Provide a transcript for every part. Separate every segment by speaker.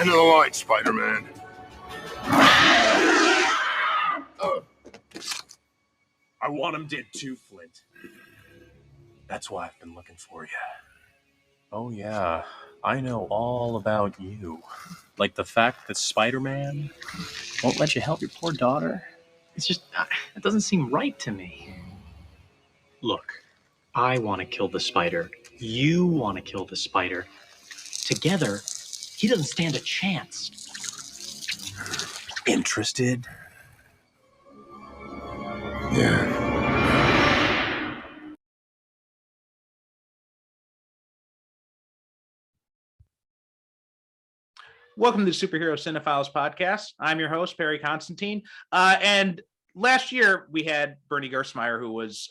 Speaker 1: End of the line, Spider-Man.
Speaker 2: I want him dead too, Flint. That's why I've been looking for you. Oh yeah, I know all about you. Like the fact that Spider-Man won't let you help your poor daughter. It's just, it doesn't seem right to me. Look, I want to kill the spider. You want to kill the spider. Together, he doesn't stand a chance. Interested?
Speaker 1: Yeah.
Speaker 3: Welcome to the Superhero Cinephiles podcast. I'm your host, Perry Constantine. And last year we had Bernie Gersmeyer, who was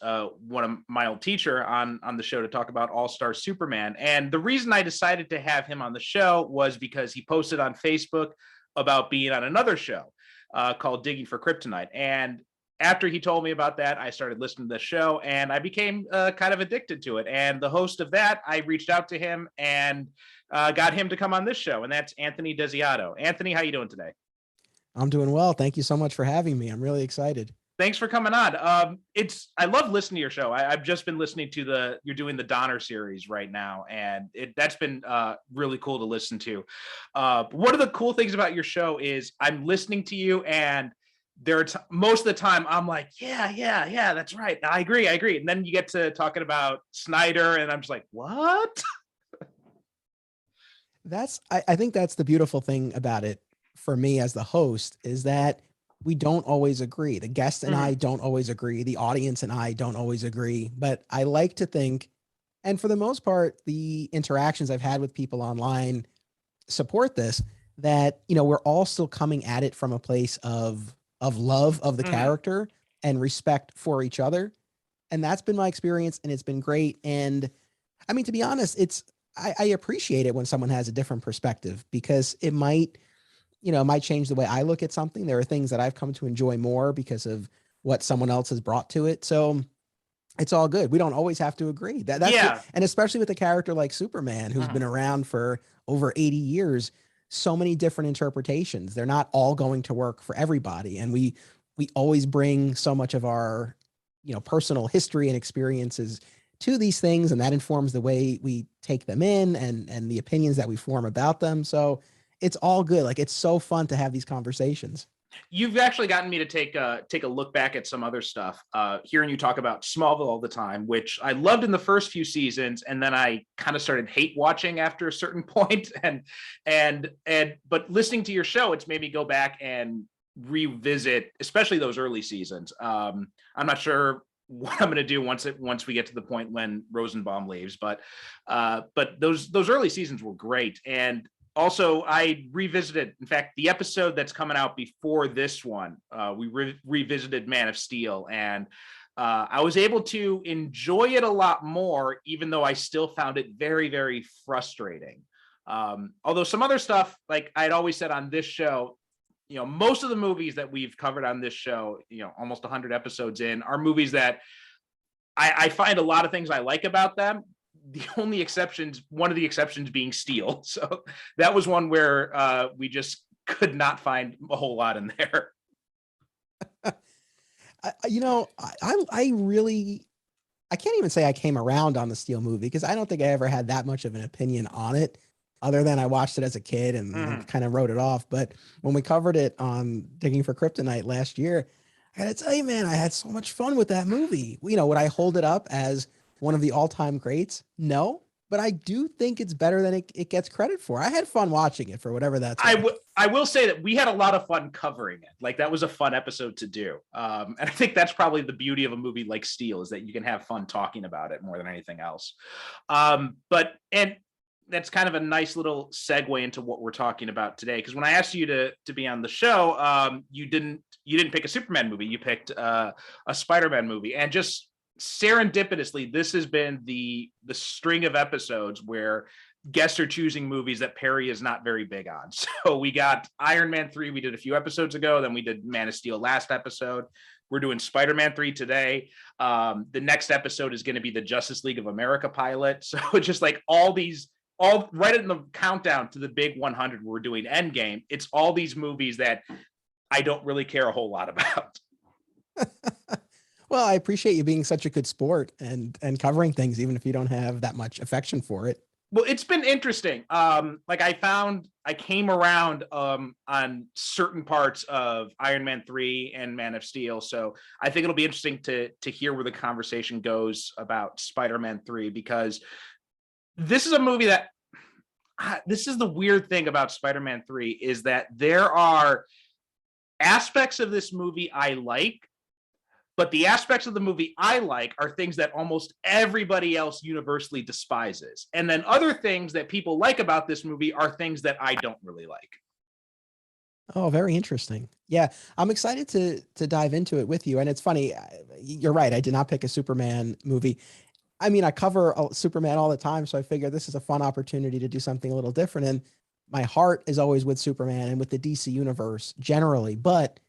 Speaker 3: one of my old teacher on the show to talk about All-Star Superman. And the reason I decided to have him on the show was because he posted on Facebook about being on another show called Digging for Kryptonite. And after he told me about that, I started listening to the show and I became kind of addicted to it. And the host of that, I reached out to him and got him to come on this show, and that's Anthony Desiato. Anthony, how you doing today?
Speaker 4: I'm doing well. Thank you so much for having me. I'm really excited.
Speaker 3: Thanks for coming on. I love listening to your show. I've just been listening to you're doing the Donner series right now, and that's been really cool to listen to. One of the cool things about your show is I'm listening to you, and most of the time I'm like, yeah, that's right. I agree. And then you get to talking about Snyder, and I'm just like, what?
Speaker 4: I think that's the beautiful thing about it for me as the host is that we don't always agree. The guest and I don't always agree. The audience and I don't always agree, but I like to think, and for the most part, the interactions I've had with people online support this, that, we're all still coming at it from a place of love of the character and respect for each other. And that's been my experience, and it's been great. And I mean, to be honest, I appreciate it when someone has a different perspective, because it might change the way I look at something. There are things that I've come to enjoy more because of what someone else has brought to it. So it's all good. We don't always have to agree. And especially with a character like Superman, who's been around for over 80 years, so many different interpretations. They're not all going to work for everybody. And we always bring so much of our, personal history and experiences to these things, and that informs the way we take them in and the opinions that we form about them. So it's all good. Like, it's so fun to have these conversations.
Speaker 3: You've actually gotten me to take a look back at some other stuff. Hearing you talk about Smallville all the time, which I loved in the first few seasons, and then I kind of started hate watching after a certain point. But listening to your show, it's made me go back and revisit, especially those early seasons. I'm not sure what I'm going to do once we get to the point when Rosenbaum leaves, but those early seasons were great. And also I revisited, in fact, the episode that's coming out before this one, we revisited Man of Steel, and I was able to enjoy it a lot more, even though I still found it very, very frustrating. Although some other stuff, like I'd always said on this show, most of the movies that we've covered on this show, almost 100 episodes in, are movies that I find a lot of things I like about them. One of the exceptions being Steel. So that was one where we just could not find a whole lot in there.
Speaker 4: I can't even say I came around on the Steel movie, because I don't think I ever had that much of an opinion on it, other than I watched it as a kid and kind of wrote it off. But when we covered it on Digging for Kryptonite last year, I gotta tell you, man, I had so much fun with that movie. Would I hold it up as one of the all-time greats? No, but I do think it's better than it gets credit for. I had fun watching it, for whatever that's worth.
Speaker 3: I will say that we had a lot of fun covering it. Like, that was a fun episode to do. And I think that's probably the beauty of a movie like Steel, is that you can have fun talking about it more than anything else. And that's kind of a nice little segue into what we're talking about today. Because when I asked you to be on the show, you didn't pick a Superman movie. You picked a Spider-Man movie. And just serendipitously, this has been the string of episodes where guests are choosing movies that Perry is not very big on. So we got Iron Man 3 we did a few episodes ago. Then we did Man of Steel last episode. We're doing Spider-Man 3 today. The next episode is going to be the Justice League of America pilot. So it's just like all these all right in the countdown to the big 100, we're doing Endgame. It's all these movies that I don't really care a whole lot about.
Speaker 4: Well, I appreciate you being such a good sport and covering things, even if you don't have that much affection for it.
Speaker 3: Well, it's been interesting. Like I came around on certain parts of Iron Man 3 and Man of Steel. So I think it'll be interesting to hear where the conversation goes about Spider-Man 3, because this is a movie that this is the weird thing about Spider-Man 3 is that there are aspects of this movie I like, but the aspects of the movie I like are things that almost everybody else universally despises. And then other things that people like about this movie are things that I don't really like.
Speaker 4: Oh, very interesting. Yeah, I'm excited to dive into it with you. And it's funny, you're right. I did not pick a Superman movie. I mean, I cover Superman all the time, so I figure this is a fun opportunity to do something a little different. And my heart is always with Superman and with the DC universe generally, but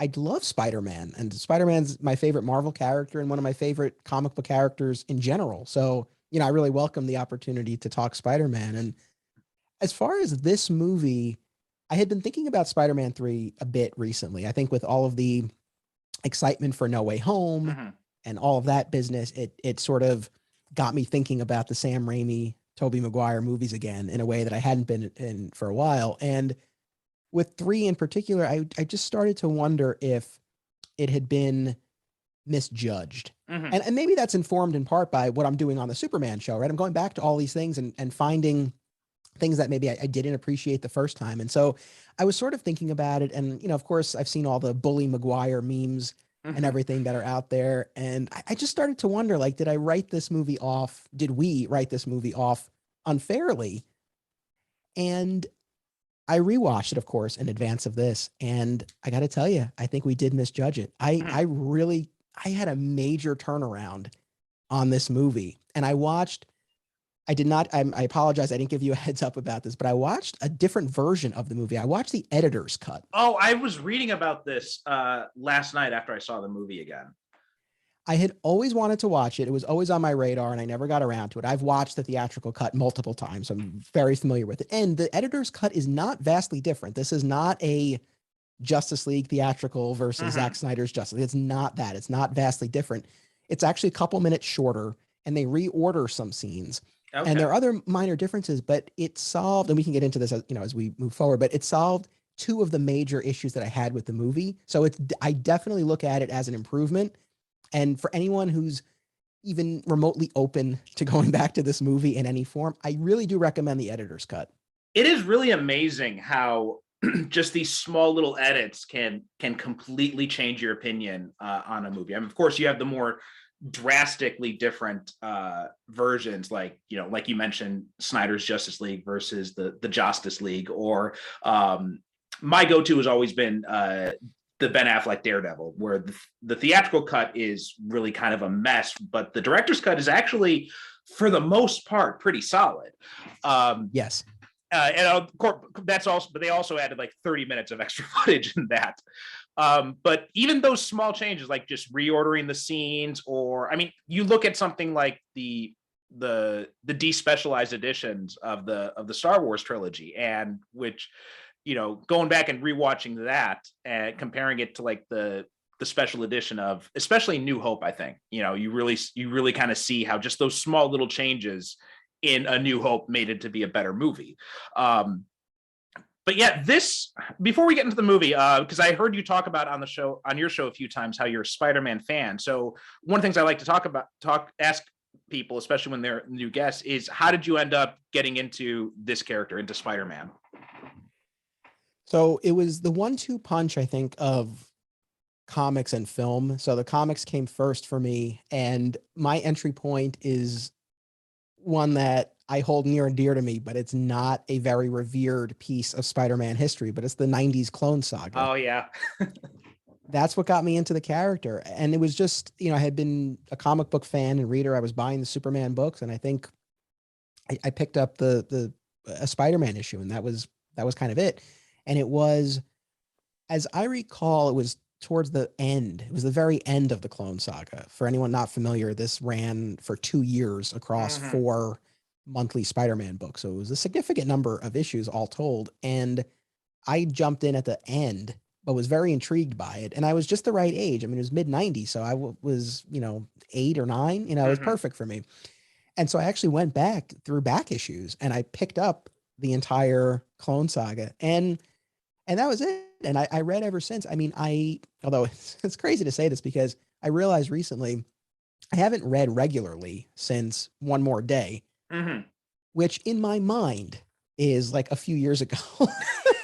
Speaker 4: I love Spider-Man, and Spider-Man's my favorite Marvel character and one of my favorite comic book characters in general. So, I really welcome the opportunity to talk Spider-Man. And as far as this movie, I had been thinking about Spider-Man 3 a bit recently. I think with all of the excitement for No Way Home and all of that business, it sort of got me thinking about the Sam Raimi, Tobey Maguire movies again in a way that I hadn't been in for a while. And with 3 in particular, I just started to wonder if it had been misjudged. And maybe that's informed in part by what I'm doing on the Superman show, right? I'm going back to all these things and finding things that maybe I didn't appreciate the first time. And so I was sort of thinking about it. And, of course, I've seen all the Bully Maguire memes and everything that are out there. And I just started to wonder, like, did we write this movie off unfairly? And I rewatched it, of course, in advance of this, and I got to tell you, I think we did misjudge it. I had a major turnaround on this movie, and I apologize, I didn't give you a heads up about this, but I watched a different version of the movie. I watched the editor's cut.
Speaker 3: Oh, I was reading about this last night after I saw the movie again.
Speaker 4: I had always wanted to watch it. It was always on my radar, and I never got around to it. I've watched the theatrical cut multiple times. So I'm very familiar with it. And the editor's cut is not vastly different. This is not a Justice League theatrical versus Zack Snyder's Justice League. It's not that. It's not vastly different. It's actually a couple minutes shorter, and they reorder some scenes. Okay. And there are other minor differences, but it solved, and we can get into this as we move forward, but it solved 2 of the major issues that I had with the movie. So I definitely look at it as an improvement. And for anyone who's even remotely open to going back to this movie in any form, I really do recommend the editor's cut.
Speaker 3: It is really amazing how just these small little edits can completely change your opinion on a movie. I mean, of course, you have the more drastically different versions, like you mentioned, Snyder's Justice League versus the Justice League, or my go-to has always been the Ben Affleck Daredevil, where the theatrical cut is really kind of a mess, but the director's cut is actually, for the most part, pretty solid.
Speaker 4: Yes.
Speaker 3: And of course, but they also added like 30 minutes of extra footage in that. But even those small changes, like just reordering the scenes, or, I mean, you look at something like the despecialized editions of the Star Wars trilogy, and which, going back and rewatching that and comparing it to like the special edition of especially New Hope, I think, you really kind of see how just those small little changes in A New Hope made it to be a better movie. But yeah, before we get into the movie, because I heard you talk about on your show a few times how you're a Spider-Man fan. So one of the things I like to ask people, especially when they're new guests, is how did you end up getting into this character, into Spider-Man?
Speaker 4: So it was the 1-2 punch, I think, of comics and film. So the comics came first for me, and my entry point is one that I hold near and dear to me, but it's not a very revered piece of Spider-Man history, but it's the 90s Clone Saga.
Speaker 3: Oh, yeah.
Speaker 4: That's what got me into the character. And it was just, I had been a comic book fan and reader. I was buying the Superman books, and I think I picked up a Spider-Man issue, and that was kind of it. And it was, as I recall, it was towards the end. It was the very end of the Clone Saga. For anyone not familiar, this ran for 2 years across 4 monthly Spider-Man book. So it was a significant number of issues all told. And I jumped in at the end, but was very intrigued by it. And I was just the right age. I mean, it was mid 90s. So I was, 8 or 9, it was
Speaker 3: Mhm.
Speaker 4: perfect for me. And so I actually went back through back issues and I picked up the entire Clone Saga and that was it. And I read ever since. I mean, although it's crazy to say this because I realized recently I haven't read regularly since One More Day,
Speaker 3: Mhm.
Speaker 4: which in my mind is like a few years ago.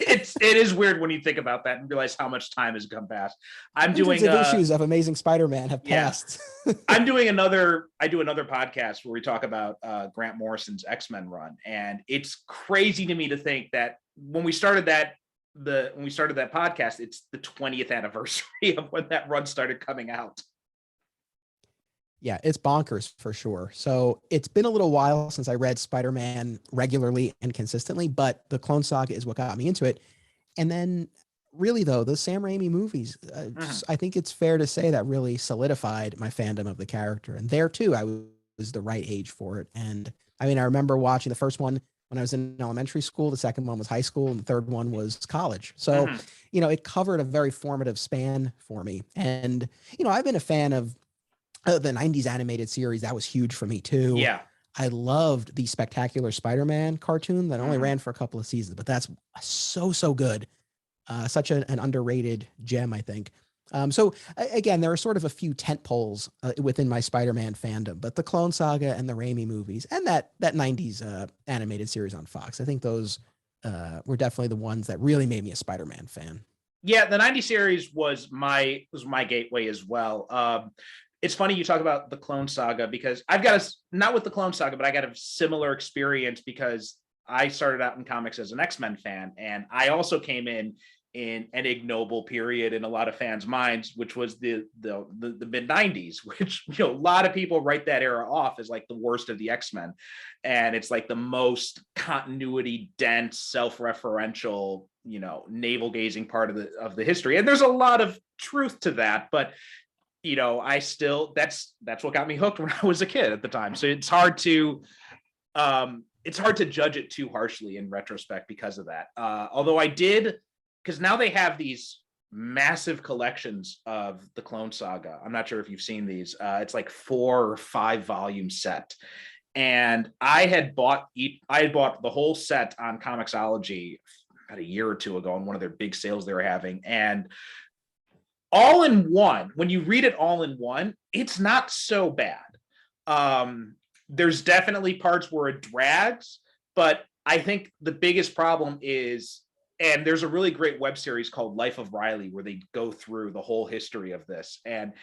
Speaker 3: It is weird when you think about that and realize how much time has come past. I'm
Speaker 4: Hundreds
Speaker 3: doing
Speaker 4: of issues of Amazing Spider-Man have
Speaker 3: yeah.
Speaker 4: passed.
Speaker 3: I do another podcast where we talk about Grant Morrison's X-Men run, and it's crazy to me to think that when we started that podcast, it's the 20th anniversary of when that run started coming out.
Speaker 4: Yeah, it's bonkers for sure. So it's been a little while since I read Spider-Man regularly and consistently, but the Clone Saga is what got me into it. And then really though, the Sam Raimi movies, I think it's fair to say that really solidified my fandom of the character. And there too, I was the right age for it. And I mean, I remember watching the first one when I was in elementary school, the second one was high school, and the third one was college. So, it covered a very formative span for me. And, I've been a fan of the 90s animated series. That was huge for me too.
Speaker 3: Yeah.
Speaker 4: I loved the Spectacular Spider-Man cartoon that only
Speaker 3: Mhm.
Speaker 4: ran for a couple of seasons, but that's so good. Such an underrated gem, I think. So again, there are sort of a few tent poles within my Spider-Man fandom, but the Clone Saga and the Raimi movies and that 90s animated series on Fox, I think those were definitely the ones that really made me a Spider-Man fan.
Speaker 3: Yeah, the 90 series was my gateway as well. It's funny you talk about the Clone Saga because I've got not with the Clone Saga, but I got a similar experience because I started out in comics as an X-Men fan, and I also came in an ignoble period in a lot of fans' minds, which was the mid 90s, which a lot of people write that era off as like the worst of the X-Men, and it's like the most continuity dense, self-referential, navel gazing part of the history, and there's a lot of truth to that, but I still that's what got me hooked when I was a kid at the time. So it's hard to judge it too harshly in retrospect because of that. Although I did, because now they have these massive collections of the Clone Saga. I'm not sure if you've seen these. It's like 4 or 5 volume set, and I had bought the whole set on Comixology about a year or two ago on one of their big sales they were having, and all in one, when you read it all in one, it's not so bad. There's definitely parts where it drags, but I think the biggest problem is, and there's a really great web series called Life of Riley where they go through the whole history of this, and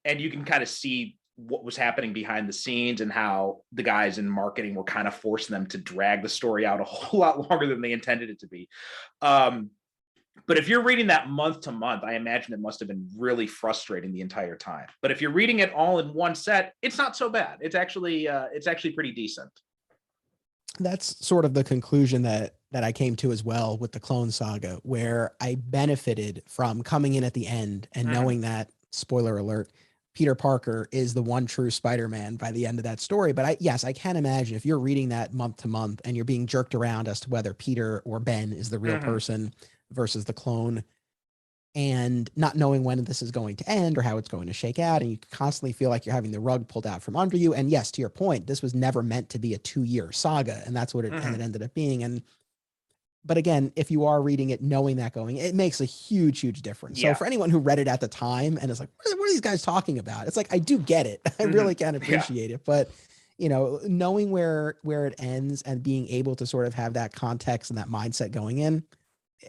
Speaker 3: you can kind of see what was happening behind the scenes and how the guys in marketing were kind of forcing them to drag the story out a whole lot longer than they intended it to be. But if you're reading that month to month, I imagine it must have been really frustrating the entire time. But if you're reading it all in one set, it's not so bad. It's actually pretty decent.
Speaker 4: That's sort of the conclusion that I came to as well with the Clone Saga, where I benefited from coming in at the end and knowing that, spoiler alert, Peter Parker is the one true Spider-Man by the end of that story. But I can imagine if you're reading that month to month and you're being jerked around as to whether Peter or Ben is the real person versus the clone, and not knowing when this is going to end or how it's going to shake out, and you constantly feel like you're having the rug pulled out from under you. And yes, to your point, this was never meant to be a 2-year saga, and that's what it ended up being. But again, if you are reading it knowing that going, it makes a huge difference. So for anyone who read it at the time and is like, what are these guys talking about? It's like, I do get it. I really can appreciate it. But knowing where it ends and being able to sort of have that context and that mindset going in,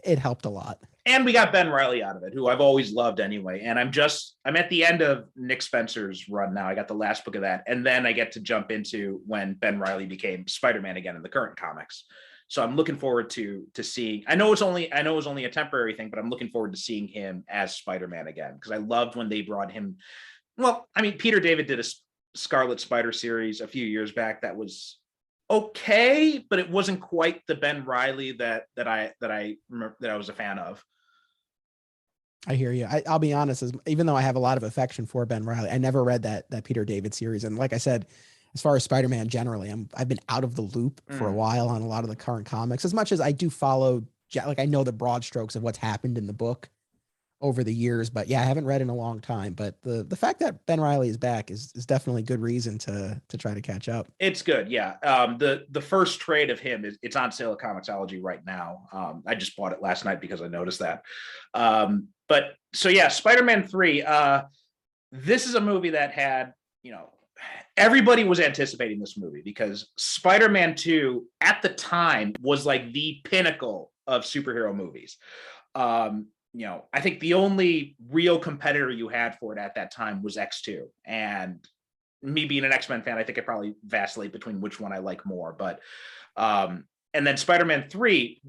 Speaker 4: it helped a lot.
Speaker 3: And we got Ben Reilly out of it, who I've always loved anyway. And I'm at the end of Nick Spencer's run now. I got the last book of that. And then I get to jump into when Ben Reilly became Spider-Man again in the current comics. So I'm looking forward to seeing, I know it was only a temporary thing, but I'm looking forward to seeing him as Spider-Man again. Because I loved when they brought him. Well, I mean, Peter David did a Scarlet Spider series a few years back that was okay, but it wasn't quite the Ben Reilly that I was a fan of.
Speaker 4: I hear you. I'll be honest, even though I have a lot of affection for Ben Reilly, I never read that Peter David series. And like I said, as far as Spider-Man generally, I've been out of the loop for a while on a lot of the current comics. As much as I do follow, like I know the broad strokes of what's happened in the book over the years, but yeah, I haven't read in a long time. But the fact that Ben Reilly is back is definitely good reason to try to catch up.
Speaker 3: It's good, yeah. The first trade of him it's on sale at Comixology right now. I just bought it last night because I noticed that. But so yeah, Spider-Man 3. This is a movie that had, everybody was anticipating this movie because Spider-Man 2 at the time was like the pinnacle of superhero movies. I think the only real competitor you had for it at that time was X2. And me being an X-Men fan, I think I probably vacillate between which one I like more. But and then Spider-Man 3,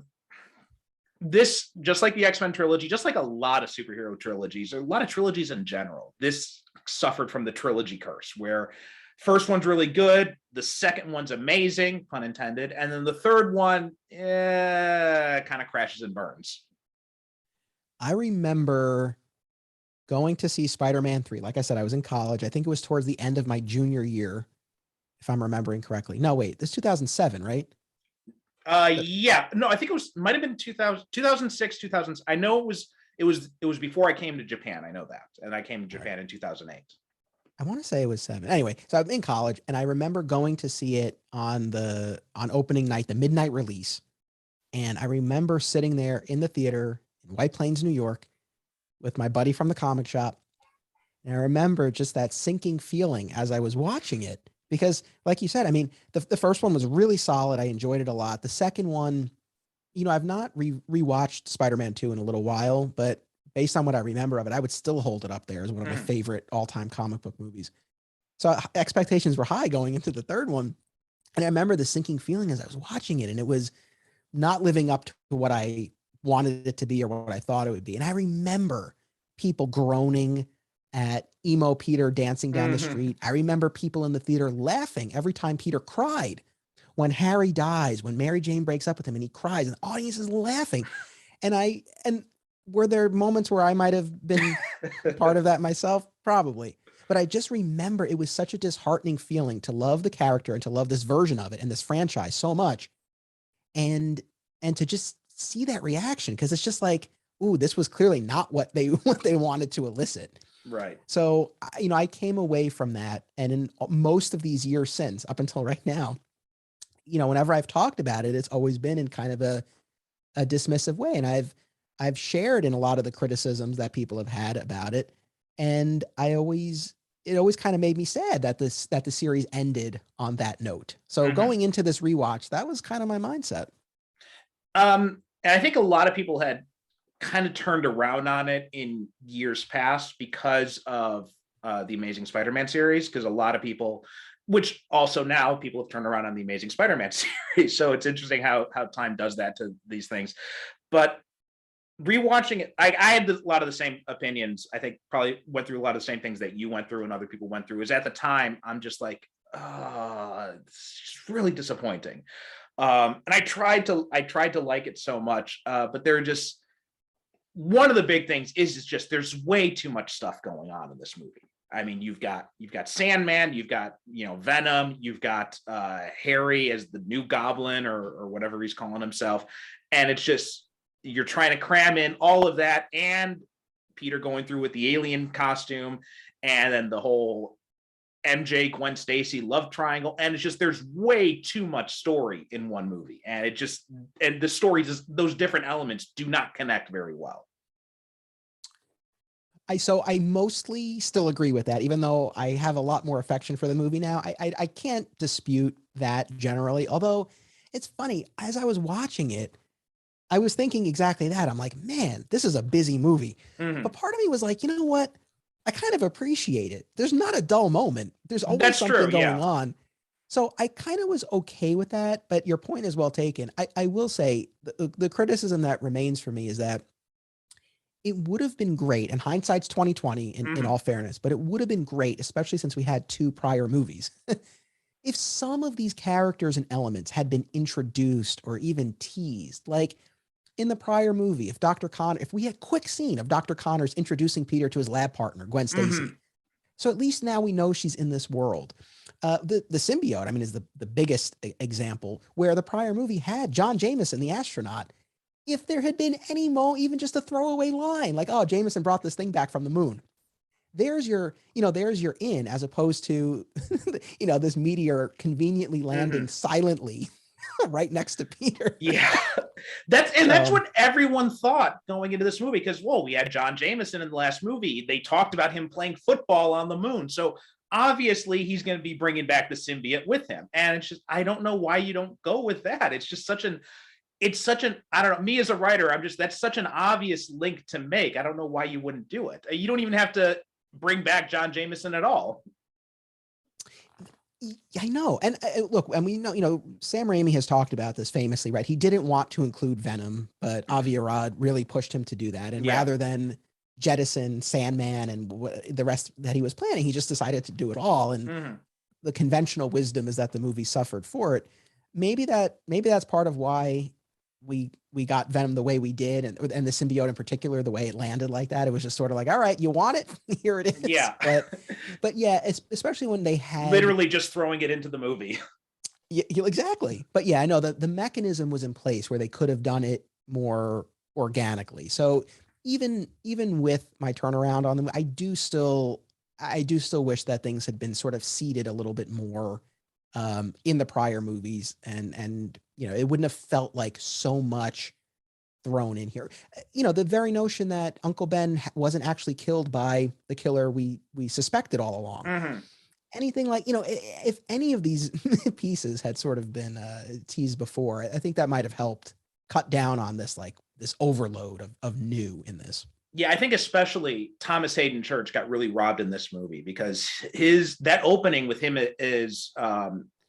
Speaker 3: this, just like the X-Men trilogy, just like a lot of superhero trilogies, or a lot of trilogies in general, this suffered from the trilogy curse, where first one's really good, the second one's amazing, pun intended, and then the third one kind of crashes and burns.
Speaker 4: I remember going to see Spider-Man 3. Like I said, I was in college. I think it was towards the end of my junior year, if I'm remembering correctly. No, wait, this is 2007, right?
Speaker 3: Yeah, no, I think might have been 2006, 2000. I know it was before I came to Japan. I know that. And I came to Japan in 2008.
Speaker 4: I want to say it was 7. Anyway, so I'm in college and I remember going to see it on opening night, the midnight release. And I remember sitting there in the theater in White Plains, New York, with my buddy from the comic shop. And I remember just that sinking feeling as I was watching it, because like you said, I mean, the first one was really solid. I enjoyed it a lot. The second one, I've not rewatched Spider-Man 2 in a little while, but based on what I remember of it, I would still hold it up there as one of my favorite all-time comic book movies. So expectations were high going into the third one. And I remember the sinking feeling as I was watching it, and it was not living up to what I wanted it to be or what I thought it would be. And I remember people groaning at emo Peter dancing down the street. I remember people in the theater laughing every time Peter cried. When Harry dies, when Mary Jane breaks up with him and he cries, and the audience is laughing. And were there moments where I might have been part of that myself? Probably. But I just remember it was such a disheartening feeling to love the character and to love this version of it and this franchise so much. And to just see that reaction, because it's just like, ooh, this was clearly not what they wanted to elicit.
Speaker 3: Right.
Speaker 4: So, I came away from that, and in most of these years since, up until right now, whenever I've talked about it, it's always been in kind of a dismissive way. And I've shared in a lot of the criticisms that people have had about it. And it always kind of made me sad that the series ended on that note. So going into this rewatch, that was kind of my mindset.
Speaker 3: And I think a lot of people had kind of turned around on it in years past because of the Amazing Spider-Man series, because a lot of people, which also now people have turned around on the Amazing Spider-Man series. So it's interesting how time does that to these things. But rewatching it, I had a lot of the same opinions. I think probably went through a lot of the same things that you went through and other people went through. Is at the time, I'm just like, it's really disappointing. And I tried to like it so much, but there are just, one of the big things is just there's way too much stuff going on in this movie. I mean, you've got Sandman, you've got Venom, you've got Harry as the new Goblin or whatever he's calling himself, and it's just you're trying to cram in all of that, and Peter going through with the alien costume, and then the whole MJ Gwen Stacy love triangle, and it's just there's way too much story in one movie, and the stories, those different elements do not connect very well.
Speaker 4: I mostly still agree with that, even though I have a lot more affection for the movie now. I can't dispute that generally, although it's funny, as I was watching it, I was thinking exactly that. I'm like, man, this is a busy movie. But part of me was like, you know what? I kind of appreciate it. There's not a dull moment. There's always something going on. So I kind of was okay with that, but your point is well taken. I will say the criticism that remains for me is that it would have been great, and hindsight's 2020 in all fairness, but it would have been great, especially since we had 2 prior movies, if some of these characters and elements had been introduced or even teased. Like in the prior movie, if we had a quick scene of Dr. Connors introducing Peter to his lab partner, Gwen Stacy. So at least now we know she's in this world. The symbiote, I mean, is the biggest example, where the prior movie had John Jameson, the astronaut. If there had been any even just a throwaway line like, "Oh, Jameson brought this thing back from the moon," there's your, there's your in, as opposed to, this meteor conveniently landing silently right next to Peter.
Speaker 3: Yeah, that's what everyone thought going into this movie, because we had John Jameson in the last movie. They talked about him playing football on the moon, so obviously he's going to be bringing back the symbiote with him. And it's just, I don't know why you don't go with that. It's just such an I don't know, me as a writer, that's such an obvious link to make. I don't know why you wouldn't do it. You don't even have to bring back John Jameson at all.
Speaker 4: I know. And look, and we know, Sam Raimi has talked about this famously, right? He didn't want to include Venom, but Avi Arad really pushed him to do that. And rather than jettison Sandman and the rest that he was planning, he just decided to do it all. And the conventional wisdom is that the movie suffered for it. Maybe that's part of why we got Venom the way we did, and the symbiote in particular, the way it landed like that. It was just sort of like, all right, you want it? Here it is.
Speaker 3: Yeah.
Speaker 4: But yeah, especially when they had
Speaker 3: literally just throwing it into the movie.
Speaker 4: Yeah, exactly. But yeah, I know that the mechanism was in place where they could have done it more organically. So even with my turnaround on them, I do still wish that things had been sort of seeded a little bit more in the prior movies, and it wouldn't have felt like so much thrown in here. The very notion that Uncle Ben wasn't actually killed by the killer we suspected all along. Anything like, if any of these pieces had sort of been teased before, I think that might have helped cut down on this overload of new in this.
Speaker 3: Yeah, I think especially Thomas Hayden Church got really robbed in this movie, because that opening with him is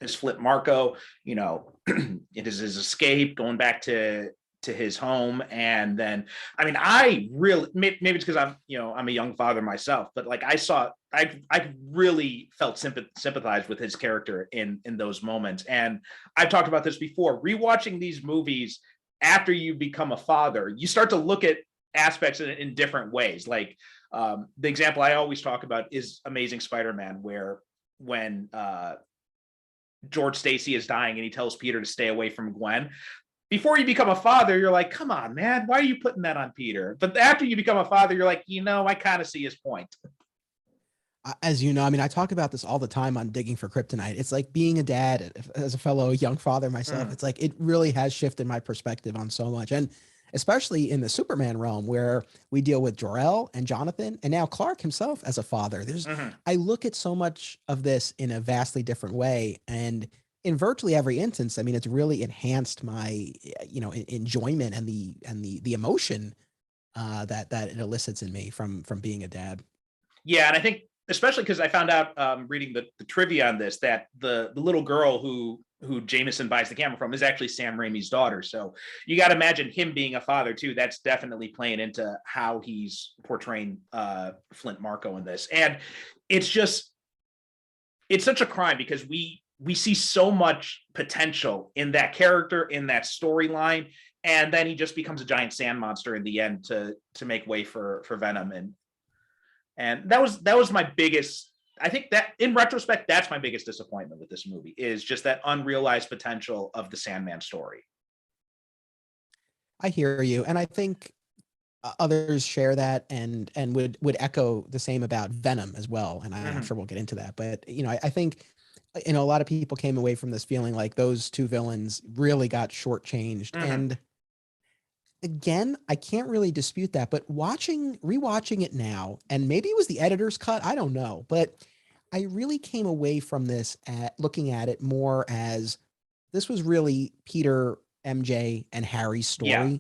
Speaker 3: Flint Marko, it is his escape, going back to his home. And then, I mean, I really, maybe it's because I'm a young father myself, but I really felt sympathized with his character in those moments. And I've talked about this before, rewatching these movies after you become a father, you start to look at aspects in different ways. Like the example I always talk about is Amazing Spider-Man, where when George Stacy is dying and he tells Peter to stay away from Gwen. Before you become a father, you're like, come on, man, why are you putting that on Peter? But after you become a father, you're like, I kind of see his point.
Speaker 4: As you know, I mean, I talk about this all the time on Digging for Kryptonite. It's like being a dad, as a fellow young father myself. It's like, it really has shifted my perspective on so much. And especially in the Superman realm, where we deal with Jor-El and Jonathan, and now Clark himself as a father. I look at so much of this in a vastly different way. And in virtually every instance, I mean, it's really enhanced my, enjoyment and the emotion that it elicits in me from being a dad.
Speaker 3: Yeah. And I think, especially because I found out reading the trivia on this, that the little girl who Jameson buys the camera from is actually Sam Raimi's daughter. So you got to imagine him being a father too. That's definitely playing into how he's portraying Flint Marko in this. And it's such a crime, because we see so much potential in that character, in that storyline, and then he just becomes a giant sand monster in the end to make way for Venom. And that was my biggest, I think that in retrospect, that's my biggest disappointment with this movie, is just that unrealized potential of the Sandman story.
Speaker 4: I hear you. And I think others share that and would echo the same about Venom as well. And I'm sure we'll get into that. But, I think, a lot of people came away from this feeling like those two villains really got shortchanged. And again, I can't really dispute that, but rewatching it now, and maybe it was the editor's cut, I don't know, but I really came away from this looking at it more as this was really Peter, MJ, and Harry's story. Yeah.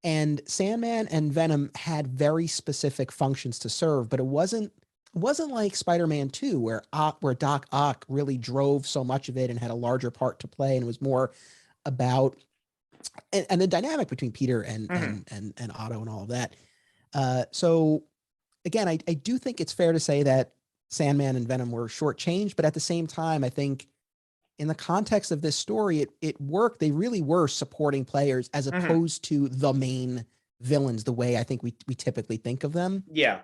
Speaker 4: And Sandman and Venom had very specific functions to serve, but it wasn't like Spider-Man 2, where Doc Ock really drove so much of it and had a larger part to play, and it was more about and the dynamic between Peter and Otto and all of that. So again, I do think it's fair to say that Sandman and Venom were shortchanged, but at the same time, I think in the context of this story, it worked. They really were supporting players as opposed to the main villains, the way I think we typically think of them.
Speaker 3: Yeah.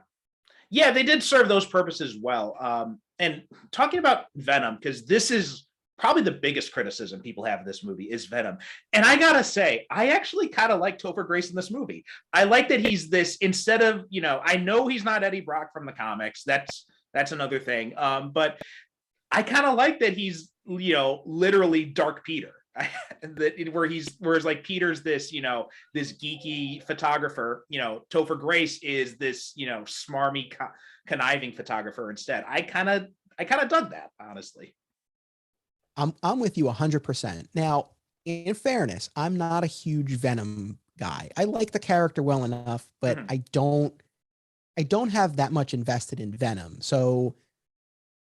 Speaker 3: Yeah, they did serve those purposes well. and talking about Venom, because this is probably the biggest criticism people have of this movie is Venom. And I gotta say, I actually kind of like Topher Grace in this movie. I like that he's this, instead of, I know he's not Eddie Brock from the comics. That's another thing. But I kind of like that he's, literally Dark Peter. Whereas like Peter's this, this geeky photographer, Topher Grace is this, smarmy, conniving photographer instead. I kind of dug that, honestly.
Speaker 4: I'm with you 100%. Now, in fairness, I'm not a huge Venom guy. I like the character well enough, but I don't have that much invested in Venom. So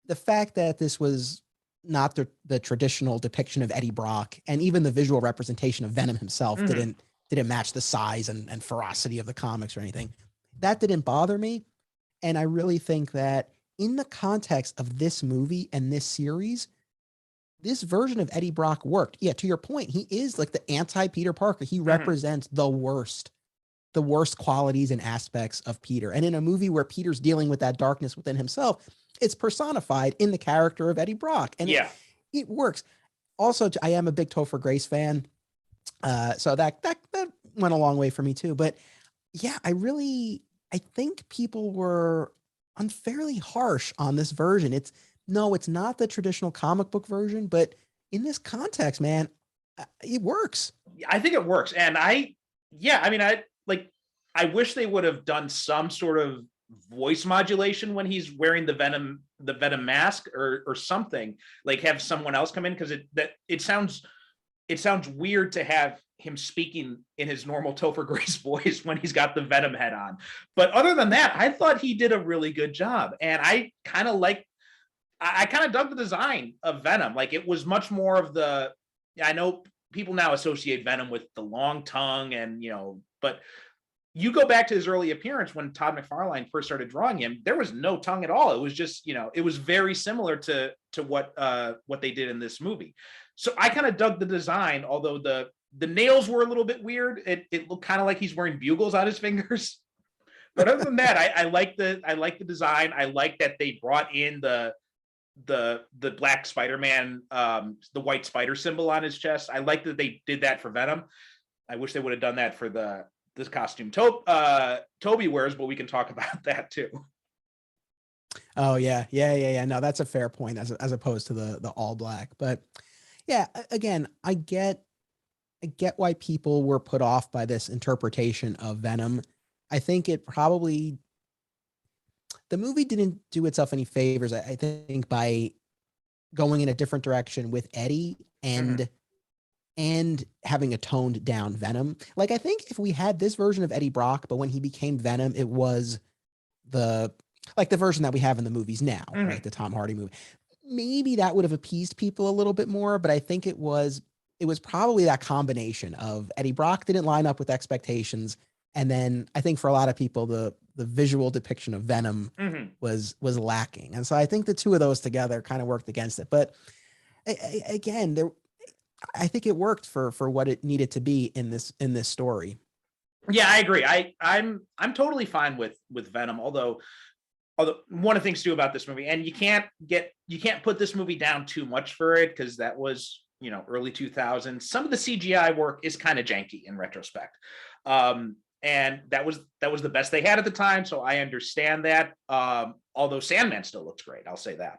Speaker 4: the fact that this was not the traditional depiction of Eddie Brock, and even the visual representation of Venom himself didn't match the size and ferocity of the comics or anything, that didn't bother me. And I really think that in the context of this movie and this series, this version of Eddie Brock worked. Yeah, to your point, he is like the anti-Peter Parker. He represents the worst qualities and aspects of Peter. And in a movie where Peter's dealing with that darkness within himself, it's personified in the character of Eddie Brock. And it works. Also, I am a big Topher Grace fan. So that went a long way for me too. But yeah, I think people were unfairly harsh on this version. It's not the traditional comic book version, but in this context, man, it works.
Speaker 3: I think it works. And I wish they would have done some sort of voice modulation when he's wearing the Venom mask or something, like have someone else come in, because it sounds weird to have him speaking in his normal Topher Grace voice when he's got the Venom head on. But other than that, I thought he did a really good job. And I kind of dug the design of Venom. Like, it was much more of I know people now associate Venom with the long tongue and, but you go back to his early appearance when Todd McFarlane first started drawing him, there was no tongue at all. It was just, it was very similar to what they did in this movie. So I kind of dug the design, although the nails were a little bit weird. It looked kind of like he's wearing bugles on his fingers. But other than that, I like the design. I like that they brought in the black Spider-Man, the white spider symbol on his chest. I like that they did that for Venom. I wish they would have done that for this costume Toby wears, but we can talk about that too.
Speaker 4: Oh yeah. No, that's a fair point as opposed to the all black. But yeah, again, I get why people were put off by this interpretation of Venom. I think the movie didn't do itself any favors, I think, by going in a different direction with Eddie and having a toned down Venom. Like, I think if we had this version of Eddie Brock, but when he became Venom, it was the version that we have in the movies now, right? The Tom Hardy movie. Maybe that would have appeased people a little bit more, but I think it was probably that combination of Eddie Brock didn't line up with expectations. And then I think for a lot of people, the visual depiction of Venom was lacking. And so I think the two of those together kind of worked against it. But again, I think it worked for what it needed to be in this story.
Speaker 3: Yeah, I agree. I'm totally fine with Venom, although one of the things too about this movie, and you can't put this movie down too much for it, because that was, early 2000s. Some of the CGI work is kind of janky in retrospect. And that was the best they had at the time. So I understand that. Although Sandman still looks great. I'll say that.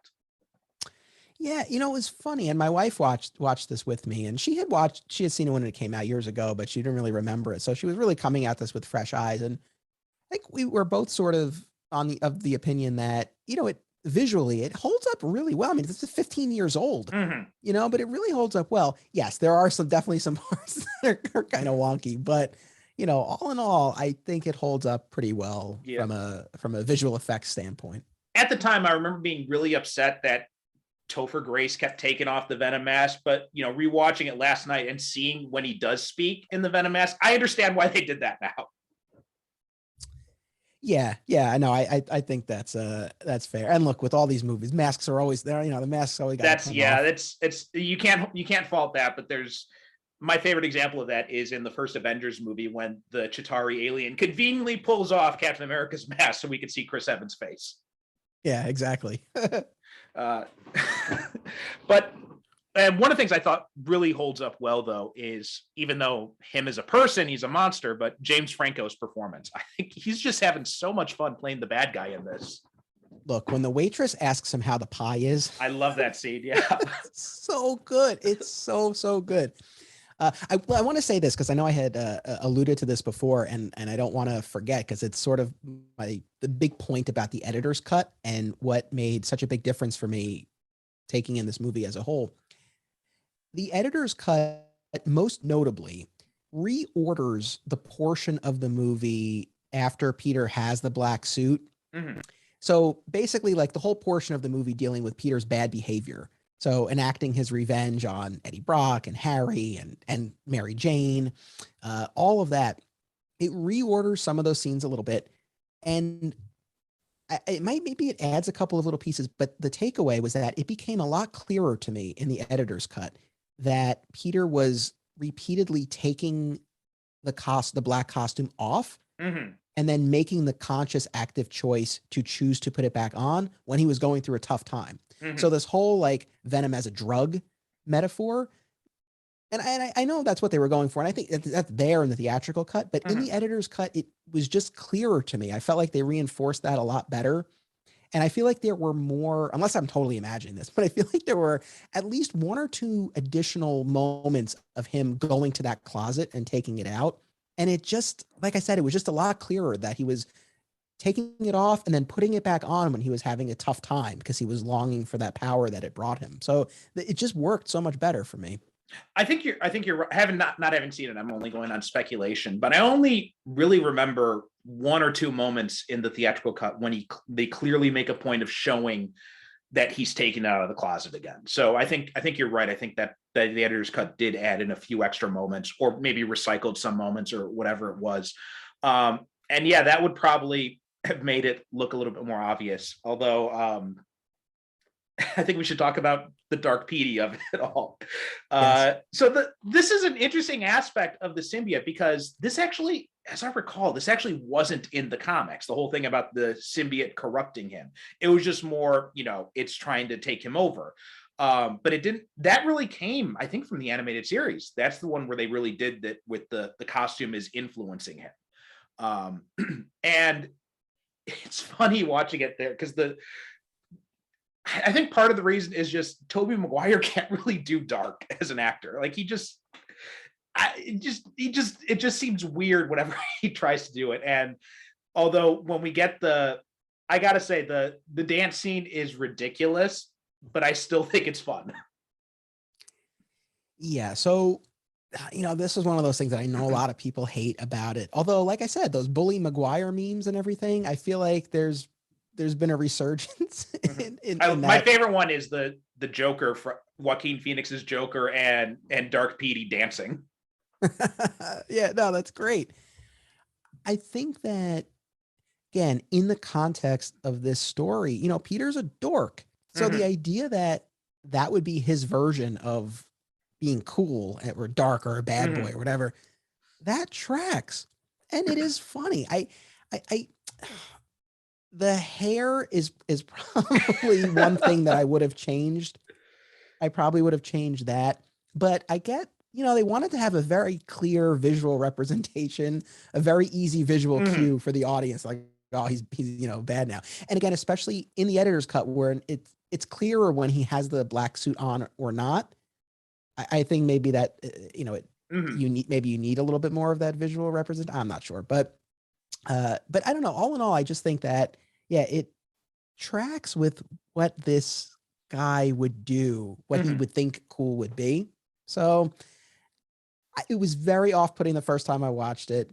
Speaker 4: Yeah. It was funny. And my wife watched this with me, and she had seen it when it came out years ago, but she didn't really remember it. So she was really coming at this with fresh eyes. And I think we were both sort of of the opinion that, visually it holds up really well. I mean, this is 15 years old, but it really holds up well. Yes, there are definitely some parts that are kind of wonky, but all in all, I think it holds up pretty well from a visual effects standpoint.
Speaker 3: At the time, I remember being really upset that Topher Grace kept taking off the Venom mask, but rewatching it last night and seeing when he does speak in the Venom mask, I understand why they did that now.
Speaker 4: Yeah, no, I think that's fair. And look, with all these movies, masks are always there. The masks always got.
Speaker 3: It's you can't fault that. But there's my favorite example of that is in the first Avengers movie when the Chitauri alien conveniently pulls off Captain America's mask so we can see Chris Evans' face.
Speaker 4: Yeah, exactly.
Speaker 3: Uh, but and one of the things I thought really holds up well, though, is even though him as a person, he's a monster, but James Franco's performance, I think he's just having so much fun playing the bad guy in this.
Speaker 4: Look, when the waitress asks him how the pie is,
Speaker 3: I love that scene. Yeah.
Speaker 4: so good. It's so good. I want to say this because I know I had alluded to this before, and I don't want to forget because it's sort of the big point about the editor's cut and what made such a big difference for me taking in this movie as a whole. The editor's cut, most notably, reorders the portion of the movie after Peter has the black suit.
Speaker 3: Mhm.
Speaker 4: So basically, like the whole portion of the movie dealing with Peter's bad behavior. So enacting his revenge on Eddie Brock and Harry and Mary Jane, all of that. It reorders some of those scenes a little bit, and maybe it adds a couple of little pieces. But the takeaway was that it became a lot clearer to me in the editor's cut that Peter was repeatedly taking the black costume off
Speaker 3: Mhm.
Speaker 4: and then making the conscious active choice to choose to put it back on when he was going through a tough time.
Speaker 3: Mhm.
Speaker 4: So this whole like Venom as a drug metaphor, and I know that's what they were going for, and I think that's there in the theatrical cut, but in the editor's cut, it was just clearer to me. I felt like they reinforced that a lot better. And I feel like there were more, unless I'm totally imagining this, but I feel like there were at least one or two additional moments of him going to that closet and taking it out. And it just, like I said, it was just a lot clearer that he was taking it off and then putting it back on when he was having a tough time because he was longing for that power that it brought him. So it just worked so much better for me.
Speaker 3: I think you're right. Having not having seen it, I'm only going on speculation, but I only really remember one or two moments in the theatrical cut when they clearly make a point of showing that he's taken out of the closet again. So I think you're right. I think that the editor's cut did add in a few extra moments, or maybe recycled some moments, or whatever it was. And yeah, that would probably have made it look a little bit more obvious. Although I think we should talk about the dark PD of it all.
Speaker 4: Yes.
Speaker 3: So this is an interesting aspect of the symbiote, because this actually, as I recall, this actually wasn't in the comics. The whole thing about the symbiote corrupting him, it was just more, it's trying to take him over. But it didn't. That really came, I think, from the animated series. That's the one where they really did that with the costume is influencing him. And it's funny watching it there because I think part of the reason is just Tobey Maguire can't really do dark as an actor. Like it just seems weird whenever he tries to do it. And although when we get I gotta say the dance scene is ridiculous, but I still think it's fun.
Speaker 4: Yeah. So, this is one of those things that I know a lot of people hate about it. Although, like I said, those Bully Maguire memes and everything, I feel like there's been a resurgence in
Speaker 3: My
Speaker 4: that.
Speaker 3: favorite one is the Joker, for Joaquin Phoenix's Joker and Dark Petey dancing.
Speaker 4: Yeah, no, that's great. I think that, again, in the context of this story, Peter's a dork. So the idea that would be his version of being cool or dark or a bad boy or whatever, that tracks. And it is funny. I the hair is probably one thing that I would have changed. I probably would have changed that. But I get, they wanted to have a very clear visual representation, a very easy visual cue for the audience. Like, oh, he's bad now. And again, especially in the editor's cut where it's clearer when he has the black suit on or not. I think maybe that, you need a little bit more of that visual representation. I'm not sure, but I don't know. All in all, I just think that, yeah, it tracks with what this guy would do, what he would think cool would be. So it was very off-putting the first time I watched it,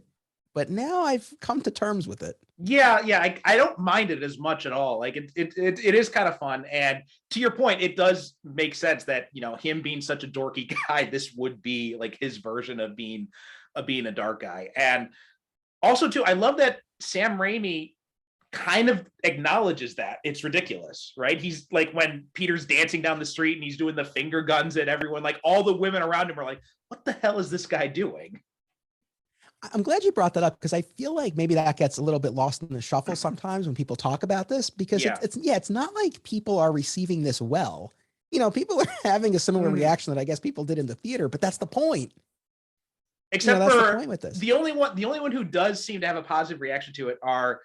Speaker 4: but now I've come to terms with it.
Speaker 3: Yeah, I don't mind it as much at all. Like it is kind of fun, and to your point, it does make sense that him being such a dorky guy, this would be like his version of being a dark guy. And also too, I love that Sam Raimi kind of acknowledges that it's ridiculous, right? He's like, when Peter's dancing down the street and he's doing the finger guns at everyone, like all the women around him are like, what the hell is this guy doing?
Speaker 4: I'm glad you brought that up because I feel like maybe that gets a little bit lost in the shuffle sometimes when people talk about this because
Speaker 3: Yeah.
Speaker 4: it's not like people are receiving this well. People are having a similar
Speaker 3: Mhm.
Speaker 4: reaction that I guess people did in the theater, but that's the point.
Speaker 3: Except
Speaker 4: That's the
Speaker 3: for
Speaker 4: point with this.
Speaker 3: the only one who does seem to have a positive reaction to it are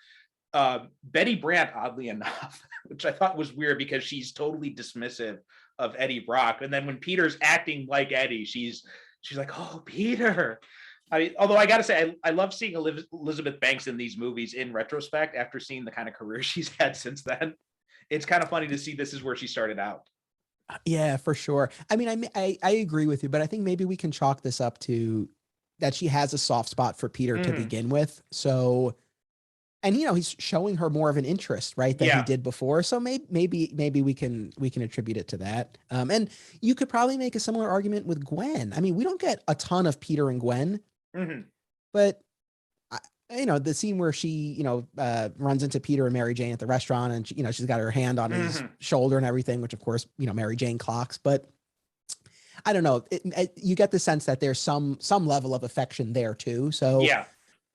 Speaker 3: Betty Brant, oddly enough, which I thought was weird because she's totally dismissive of Eddie Brock, and then when Peter's acting like Eddie, she's like, "Oh, Peter." I mean, although I got to say, I love seeing Elizabeth Banks in these movies in retrospect after seeing the kind of career she's had since then. It's kind of funny to see this is where she started out.
Speaker 4: Yeah, for sure. I mean, I agree with you, but I think maybe we can chalk this up to that she has a soft spot for Peter to
Speaker 3: Mhm.
Speaker 4: begin with. So, and he's showing her more of an interest, right, than he
Speaker 3: Yeah.
Speaker 4: did before. So maybe we can attribute it to that. And you could probably make a similar argument with Gwen. I mean, we don't get a ton of Peter and Gwen,
Speaker 3: Mhm.
Speaker 4: but the scene where she, runs into Peter and Mary Jane at the restaurant and she's got her hand on his
Speaker 3: Mhm.
Speaker 4: shoulder and everything, which of course, Mary Jane clocks, but I don't know. You get the sense that there's some level of affection there too. So,
Speaker 3: Yeah.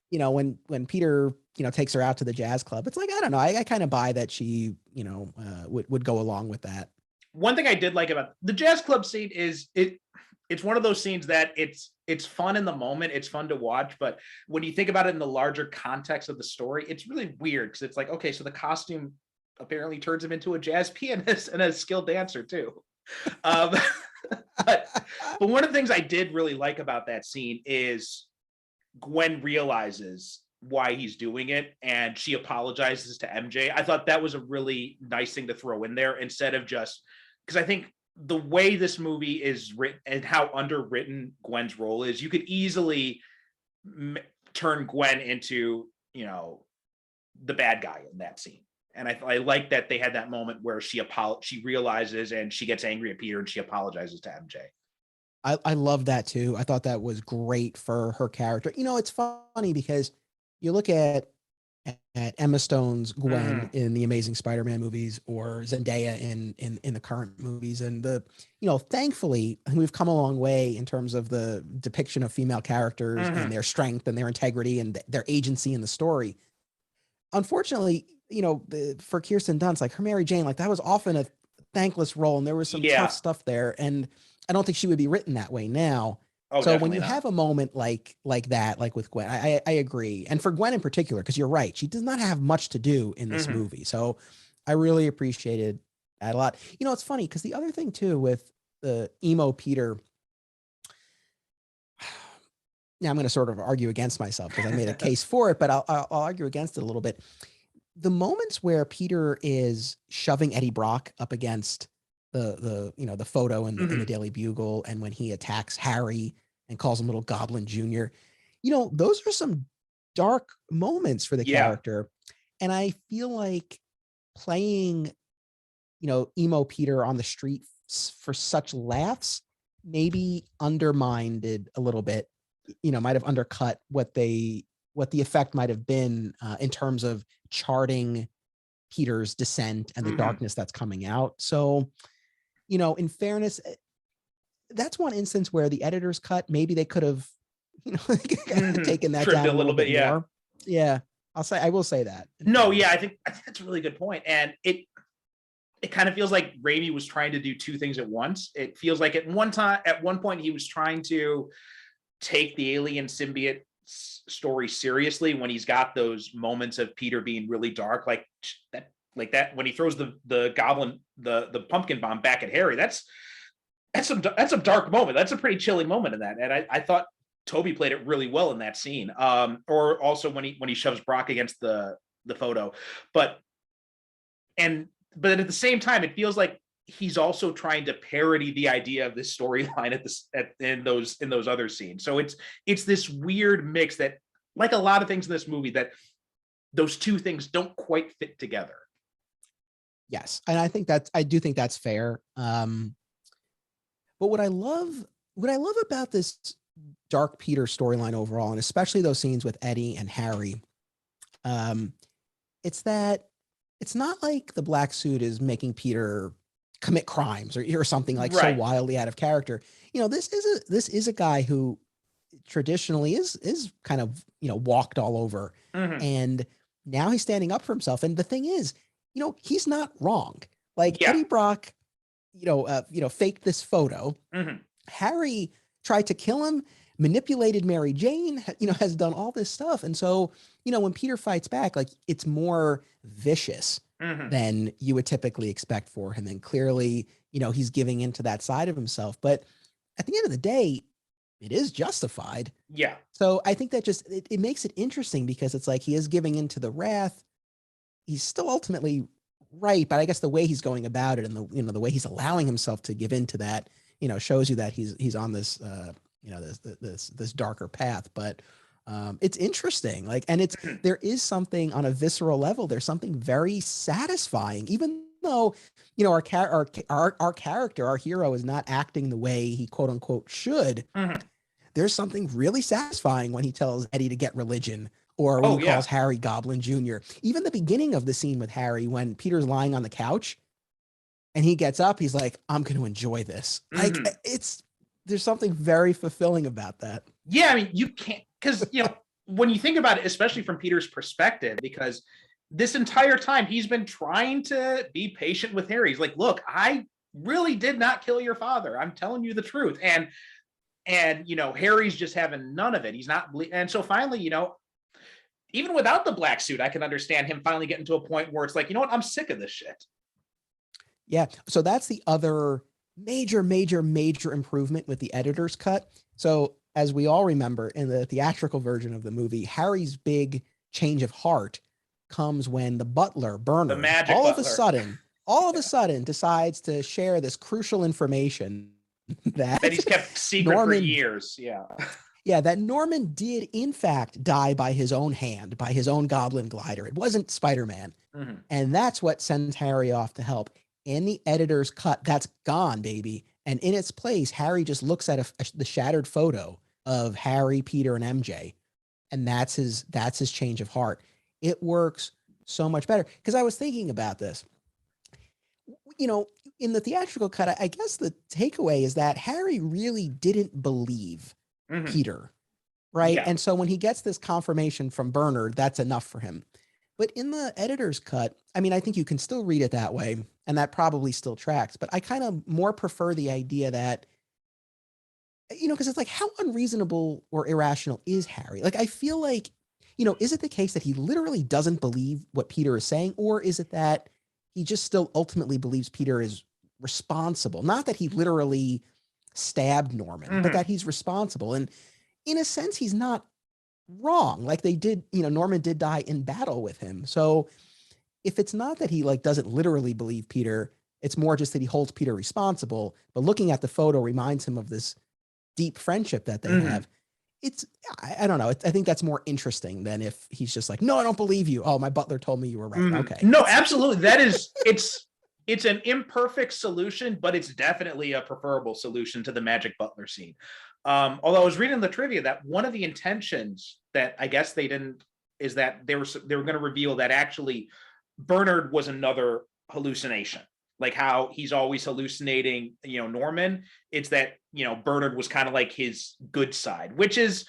Speaker 4: when Peter, takes her out to the jazz club, it's like, I don't know. I kind of buy that she, would go along with that.
Speaker 3: One thing I did like about the jazz club scene is it's one of those scenes that it's fun in the moment, it's fun to watch, but when you think about it in the larger context of the story, it's really weird because it's like, okay, so the costume apparently turns him into a jazz pianist and a skilled dancer too. Um, but one of the things I did really like about that scene is Gwen realizes why he's doing it and she apologizes to MJ. I thought that was a really nice thing to throw in there instead of just because I think the way this movie is written and how underwritten Gwen's role is, you could easily turn Gwen into, the bad guy in that scene. And I like that they had that moment where she realizes and she gets angry at Peter and she apologizes to MJ.
Speaker 4: I love that too. I thought that was great for her character. It's funny because you look at Emma Stone's Gwen in the Amazing Spider-Man movies or Zendaya in the current movies, and thankfully we've come a long way in terms of the depiction of female characters and their strength and their integrity and their agency in the story. Unfortunately, for Kirsten Dunst, like her Mary Jane, like that was often a thankless role, and there was some tough stuff there, and I don't think she would be written that way now.
Speaker 3: Oh,
Speaker 4: so when you
Speaker 3: not.
Speaker 4: have a moment like that, like with Gwen, I agree. And for Gwen in particular, because you're right, she does not have much to do in this movie. So I really appreciated that a lot. It's funny because the other thing too with the emo Peter, now I'm going to sort of argue against myself because I made a case for it, but I'll argue against it a little bit. The moments where Peter is shoving Eddie Brock up against the photo in the Daily Bugle, and when he attacks Harry and calls him Little Goblin Jr., those are some dark moments for the character. And I feel like playing, emo Peter on the street for such laughs maybe undermined it a little bit, might have undercut what the effect might have been in terms of charting Peter's descent and the darkness that's coming out. So, in fairness, that's one instance where the editor's cut, maybe they could have, taken that
Speaker 3: trimmed
Speaker 4: down
Speaker 3: a little bit
Speaker 4: more. Yeah. I will say that.
Speaker 3: No, yeah, I think that's a really good point. And it kind of feels like Raimi was trying to do two things at once. It feels like at one point, he was trying to take the alien symbiote story seriously when he's got those moments of Peter being really dark, like that when he throws the goblin, the pumpkin bomb back at Harry. That's a dark moment. That's a pretty chilling moment in that. And I thought Toby played it really well in that scene. Or also when he shoves Brock against the photo, but at the same time, it feels like he's also trying to parody the idea of this storyline in those other scenes. So it's this weird mix that, like a lot of things in this movie, that those two things don't quite fit together.
Speaker 4: Yes, and I do think that's fair. But what I love about this Dark Peter storyline overall, and especially those scenes with Eddie and Harry, it's that it's not like the black suit is making Peter commit crimes or something like so wildly out of character. This is a guy who traditionally is kind of, walked all over.
Speaker 3: Mhm.
Speaker 4: And now he's standing up for himself. And the thing is, he's not wrong. Like
Speaker 3: Yeah.
Speaker 4: Eddie Brock, faked this photo.
Speaker 3: Mhm.
Speaker 4: Harry tried to kill him, manipulated Mary Jane, has done all this stuff. And so, when Peter fights back, like it's more vicious
Speaker 3: Mhm.
Speaker 4: than you would typically expect for him. And clearly, he's giving into that side of himself. But at the end of the day, it is justified.
Speaker 3: Yeah.
Speaker 4: So I think that just it makes it interesting because it's like he is giving into the wrath. He's still ultimately right, but I guess the way he's going about it and the way he's allowing himself to give into that, shows you that he's on this this darker path. But it's interesting, like, and
Speaker 3: Mhm.
Speaker 4: there is something on a visceral level. There's something very satisfying, even though our character, our hero, is not acting the way he quote unquote should.
Speaker 3: Mhm.
Speaker 4: There's something really satisfying when he tells Eddie to get religion, or when
Speaker 3: Oh,
Speaker 4: he
Speaker 3: yeah.
Speaker 4: calls Harry Goblin Jr. Even the beginning of the scene with Harry, when Peter's lying on the couch and he gets up, he's like, I'm going to enjoy this. Like,
Speaker 3: Mhm.
Speaker 4: there's something very fulfilling about that.
Speaker 3: Yeah, I mean, you can't, because when you think about it, especially from Peter's perspective, because this entire time he's been trying to be patient with Harry. He's like, look, I really did not kill your father. I'm telling you the truth. And Harry's just having none of it. He's not, and so finally, even without the black suit, I can understand him finally getting to a point where it's like, you know what, I'm sick of this shit.
Speaker 4: Yeah. So that's the other major improvement with the editor's cut. So as we all remember, in the theatrical version of the movie, Harry's big change of heart comes when the butler,
Speaker 3: The
Speaker 4: Bernard,
Speaker 3: magic
Speaker 4: all
Speaker 3: butler.
Speaker 4: of a sudden decides to share this crucial information that
Speaker 3: He's kept secret for years. Yeah.
Speaker 4: Yeah, that Norman did in fact die by his own hand, by his own goblin glider. It wasn't Spider-Man.
Speaker 3: Mhm.
Speaker 4: And that's what sends Harry off to help. In the editor's cut, that's gone, baby. And in its place, Harry just looks at the shattered photo of Harry, Peter, and MJ. And that's his change of heart. It works so much better. Because I was thinking about this. In the theatrical cut, I guess the takeaway is that Harry really didn't believe
Speaker 3: Mhm.
Speaker 4: Peter, right?
Speaker 3: Yeah.
Speaker 4: And so when he gets this confirmation from Bernard, that's enough for him. But in the editor's cut, I mean, I think you can still read it that way, and that probably still tracks. But I kind of more prefer the idea that, because it's like, how unreasonable or irrational is Harry? Like, I feel like, is it the case that he literally doesn't believe what Peter is saying, or is it that he just still ultimately believes Peter is responsible? Not that he literally stabbed Norman, but
Speaker 3: Mhm.
Speaker 4: that he's responsible. And in a sense, he's not wrong. Like they did, Norman did die in battle with him. So if it's not that he like doesn't literally believe Peter, it's more just that he holds Peter responsible. But looking at the photo reminds him of this deep friendship that they
Speaker 3: Mhm.
Speaker 4: have. I don't know. I think that's more interesting than if he's just like, no, I don't believe you. Oh, my butler told me you were right.
Speaker 3: Mhm.
Speaker 4: Okay.
Speaker 3: No, absolutely. That is, it's an imperfect solution, but it's definitely a preferable solution to the Magic Butler scene. Although I was reading the trivia that one of the intentions that I guess they didn't is that they were going to reveal that actually Bernard was another hallucination, like how he's always hallucinating, Norman. It's that Bernard was kind of like his good side, which is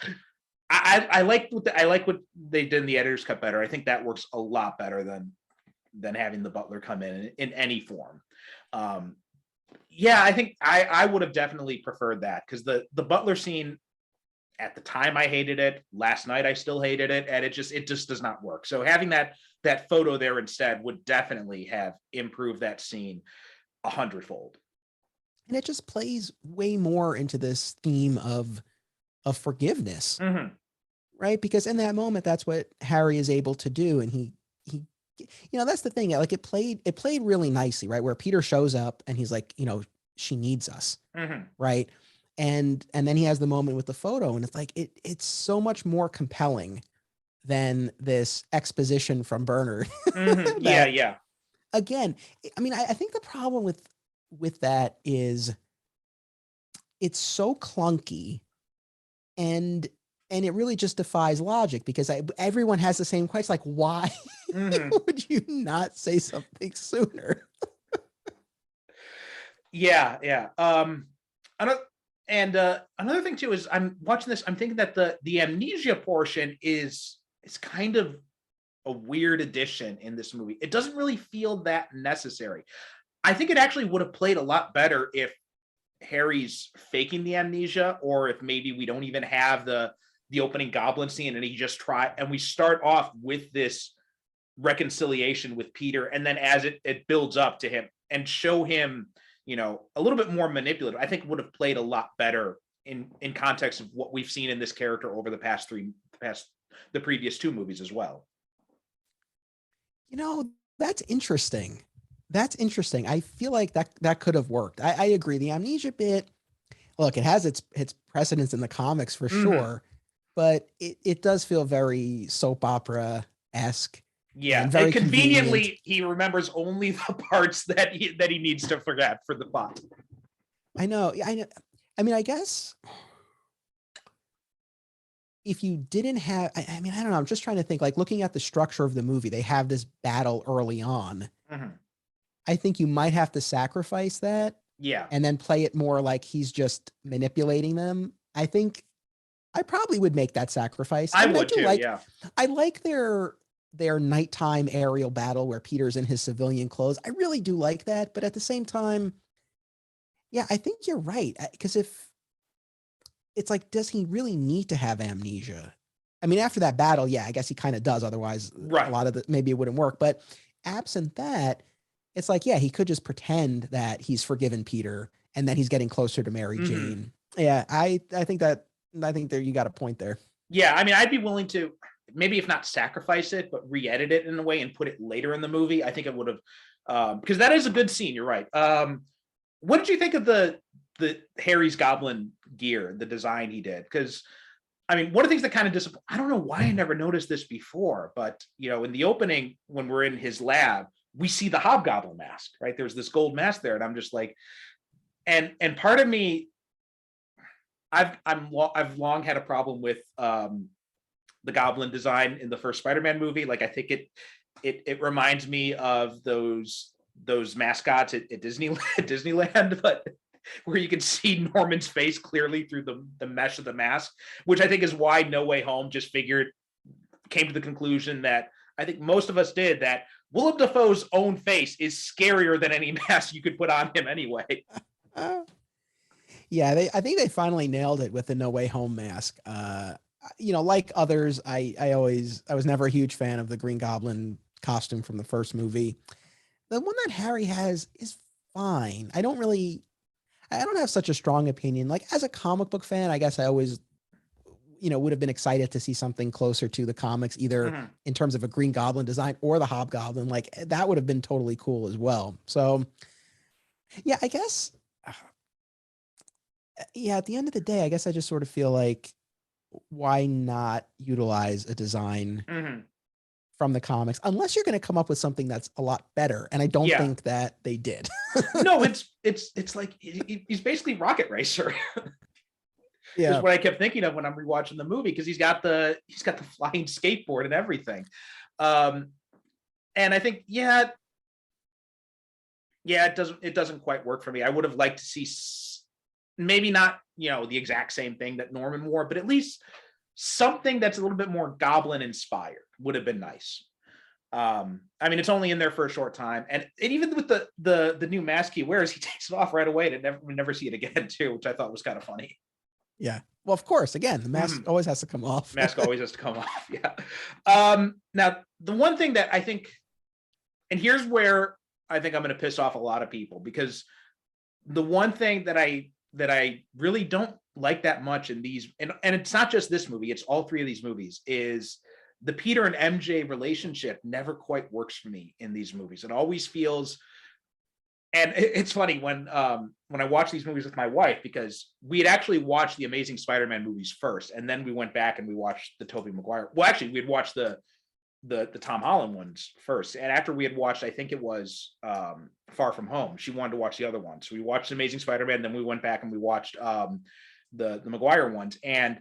Speaker 3: I like what they did in the editor's cut better. I think that works a lot better than having the butler come in any form. Yeah, I think I would have definitely preferred that, because the butler scene at the time I hated it. Last night I still hated it, and it just does not work. So having that photo there instead would definitely have improved that scene 100-fold.
Speaker 4: And it just plays way more into this theme of forgiveness,
Speaker 3: Mhm.
Speaker 4: right? Because in that moment, that's what Harry is able to do. And he, that's the thing. Like it played really nicely, right? Where Peter shows up and he's like, she needs us.
Speaker 3: Mhm.
Speaker 4: Right. And then he has the moment with the photo, and it's like, it's so much more compelling than this exposition from Bernard.
Speaker 3: Mhm.
Speaker 4: that,
Speaker 3: Yeah.
Speaker 4: again, I mean, I think the problem with that is it's so clunky, and it really just defies logic, because everyone has the same question, like, why
Speaker 3: Mhm.
Speaker 4: would you not say something sooner?
Speaker 3: Yeah. And another thing too is I'm watching this. I'm thinking that the amnesia portion is kind of a weird addition in this movie. It doesn't really feel that necessary. I think it actually would have played a lot better if Harry's faking the amnesia, or if maybe we don't even have the opening goblin scene and he just and we start off with this reconciliation with Peter, and then as it builds up to him and show him, you know, a little bit more manipulative, I think would have played a lot better in context of what we've seen in this character over the previous two movies as well.
Speaker 4: You know, that's interesting. That's interesting. I feel like that could have worked. I agree. The amnesia bit, look, it has its precedence in the comics for sure, but it does feel very soap opera-esque.
Speaker 3: Yeah,
Speaker 4: and very
Speaker 3: conveniently
Speaker 4: convenient.
Speaker 3: he remembers only the parts that he needs to forget for the plot.
Speaker 4: I know. I mean, I guess if you didn't have, I mean, I don't know. I'm just trying to think, like looking at the structure of the movie, they have this battle early on. I think you might have to sacrifice that.
Speaker 3: Yeah.
Speaker 4: And then play it more like he's just manipulating them. I think I probably would make that sacrifice.
Speaker 3: I would too, yeah.
Speaker 4: I like their nighttime aerial battle where Peter's in his civilian clothes. I really do like that. But at the same time, yeah, I think you're right. Because if it's like, does he really need to have amnesia? I mean, after that battle, yeah, I guess he kind of does. Otherwise,
Speaker 3: right,
Speaker 4: a lot of maybe it wouldn't work. But absent that, it's like, yeah, he could just pretend that he's forgiven Peter and then he's getting closer to Mary Jane. Yeah, I think there you got a point there.
Speaker 3: Yeah, I mean, I'd be willing to maybe, if not sacrifice it, but re-edit it in a way and put it later in the movie. I think it would have, because that is a good scene. You're right. What did you think of the Harry's Goblin gear, the design he did? Because I mean, one of the things that kind of disappointed, I don't know why I never noticed this before, but you know, in the opening, when we're in his lab, we see the Hobgoblin mask, right? There's this gold mask there, and I'm just like, and part of me, I've long had a problem with the Goblin design in the first Spider-Man movie. Like, I think it reminds me of those mascots at Disneyland, but where you can see Norman's face clearly through the mesh of the mask, which I think is why No Way Home just came to the conclusion that I think most of us did, that Willem Dafoe's own face is scarier than any mask you could put on him anyway.
Speaker 4: Yeah, I think they finally nailed it with the No Way Home mask. You know, like others, I was never a huge fan of the Green Goblin costume from the first movie. The one that Harry has is fine. I don't have such a strong opinion. Like, as a comic book fan, I guess I always, you know, would have been excited to see something closer to the comics, either in terms of a Green Goblin design or the Hobgoblin. Like, that would have been totally cool as well. So yeah, I guess, yeah, at the end of the day, I guess I just sort of feel like, why not utilize a design from the comics, unless you're going to come up with something that's a lot better? And I don't think that they did.
Speaker 3: No, it's like he's basically Rocket Racer.
Speaker 4: Yeah,
Speaker 3: is what I kept thinking of when I'm rewatching the movie, because he's got the flying skateboard and everything. And I think, yeah, it doesn't quite work for me. I would have liked to see maybe not, you know, the exact same thing that Norman wore, but at least something that's a little bit more Goblin inspired would have been nice. I mean, it's only in there for a short time, and even with the new mask he wears, he takes it off right away, and we never see it again too, which I thought was kind of funny.
Speaker 4: Yeah. Well, of course, again, the mask always has to come off.
Speaker 3: Mask always has to come off. Yeah. Now, the one thing that I think, and here's where I think I'm going to piss off a lot of people, because the one thing that I really don't like that much in these, and it's not just this movie, it's all three of these movies, is the Peter and MJ relationship never quite works for me in these movies. It always feels, and it's funny when I watch these movies with my wife, because we had actually watched the Amazing Spider-Man movies first, and then we went back and we watched the Tobey Maguire. Well, actually, we had watched the Tom Holland ones first, and after we had watched, I think it was Far From Home, she wanted to watch the other ones. So we watched Amazing Spider-Man, then we went back and we watched the Maguire ones. And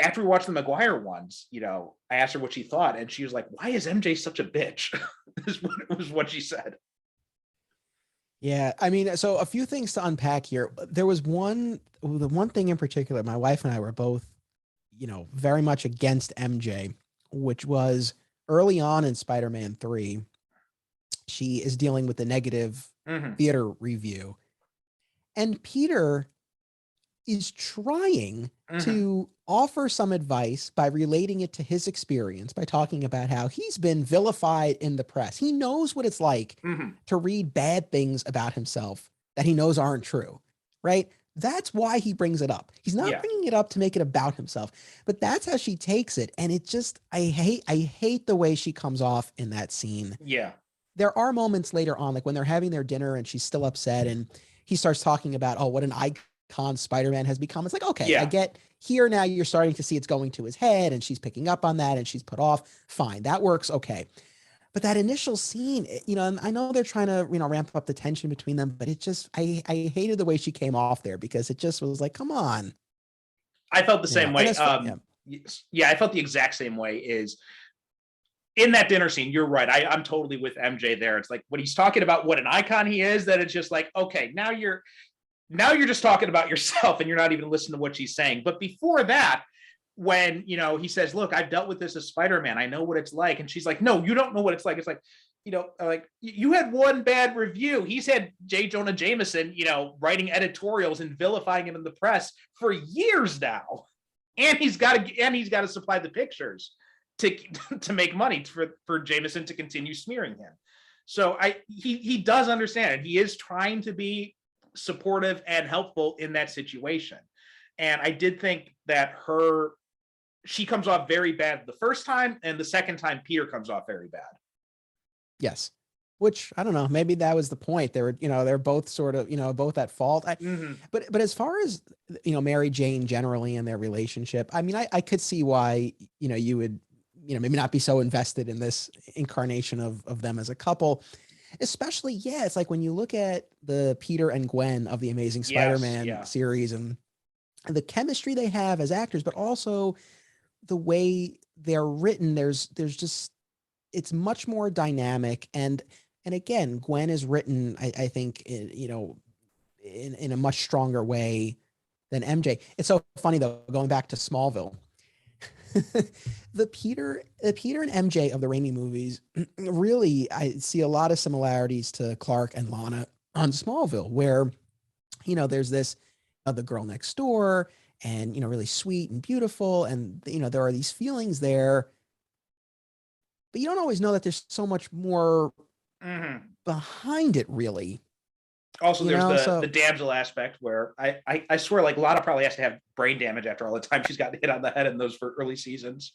Speaker 3: after we watched the Maguire ones, you know, I asked her what she thought, and she was like, "Why is MJ such a bitch?" was what she said.
Speaker 4: Yeah, I mean, so a few things to unpack here. There was the one thing in particular, my wife and I were both, very much against MJ, which was early on in Spider-Man 3, she is dealing with the negative
Speaker 3: Hmm.
Speaker 4: theater review. And Peter is trying
Speaker 3: Hmm.
Speaker 4: to offer some advice by relating it to his experience, by talking about how he's been vilified in the press. He knows what it's like
Speaker 3: Hmm.
Speaker 4: to read bad things about himself that he knows aren't true, right? That's why he brings it up. He's not
Speaker 3: Yeah.
Speaker 4: bringing it up to make it about himself, but that's how she takes it. And it just, I hate the way she comes off in that scene.
Speaker 3: Yeah.
Speaker 4: There are moments later on, like when they're having their dinner and she's still upset and he starts talking about, oh, what an icon Spider-Man has become. It's like, okay, I
Speaker 3: Yeah.
Speaker 4: get here now you're starting to see it's going to his head and she's picking up on that and she's put off. Fine, that works. Okay. But that initial scene, and I know they're trying to, ramp up the tension between them, but it just, I hated the way she came off there because it just was like, come on.
Speaker 3: I felt the same
Speaker 4: And
Speaker 3: way.
Speaker 4: that's, yeah.
Speaker 3: Yeah, I felt the exact same way. Is in that dinner scene, you're right. I'm totally with MJ there. It's like when he's talking about what an icon he is, that it's just like, okay, now you're just talking about yourself and you're not even listening to what she's saying. But before that, when he says, look, I've dealt with this as Spider-Man, I know what it's like. And she's like, no, you don't know what it's like. It's like, like you had one bad review. He's had J. Jonah Jameson, writing editorials and vilifying him in the press for years now. And he's got to supply the pictures to make money for Jameson to continue smearing him. So he does understand it. He is trying to be supportive and helpful in that situation. And I did think that she comes off very bad the first time, and the second time Peter comes off very bad.
Speaker 4: Yes. Which I don't know, maybe that was the point. They were, they're both sort of, both at fault. But as far as, Mary Jane generally and their relationship, I mean, I could see why, you would, maybe not be so invested in this incarnation of them as a couple. Especially, yeah, it's like when you look at the Peter and Gwen of the Amazing Spider-Man series and the chemistry they have as actors, but also the way they're written, there's just, it's much more dynamic. And again, Gwen is written, I think, in a much stronger way than MJ. It's so funny though, going back to Smallville, the Peter and MJ of the Raimi movies, really, I see a lot of similarities to Clark and Lana on Smallville, where, there's this, the girl next door and, really sweet and beautiful. And, there are these feelings there, but you don't always know that there's so much more behind it, really.
Speaker 3: Also, there's the damsel aspect where I swear, like, Lana probably has to have brain damage after all the time she's gotten hit on the head in those early seasons.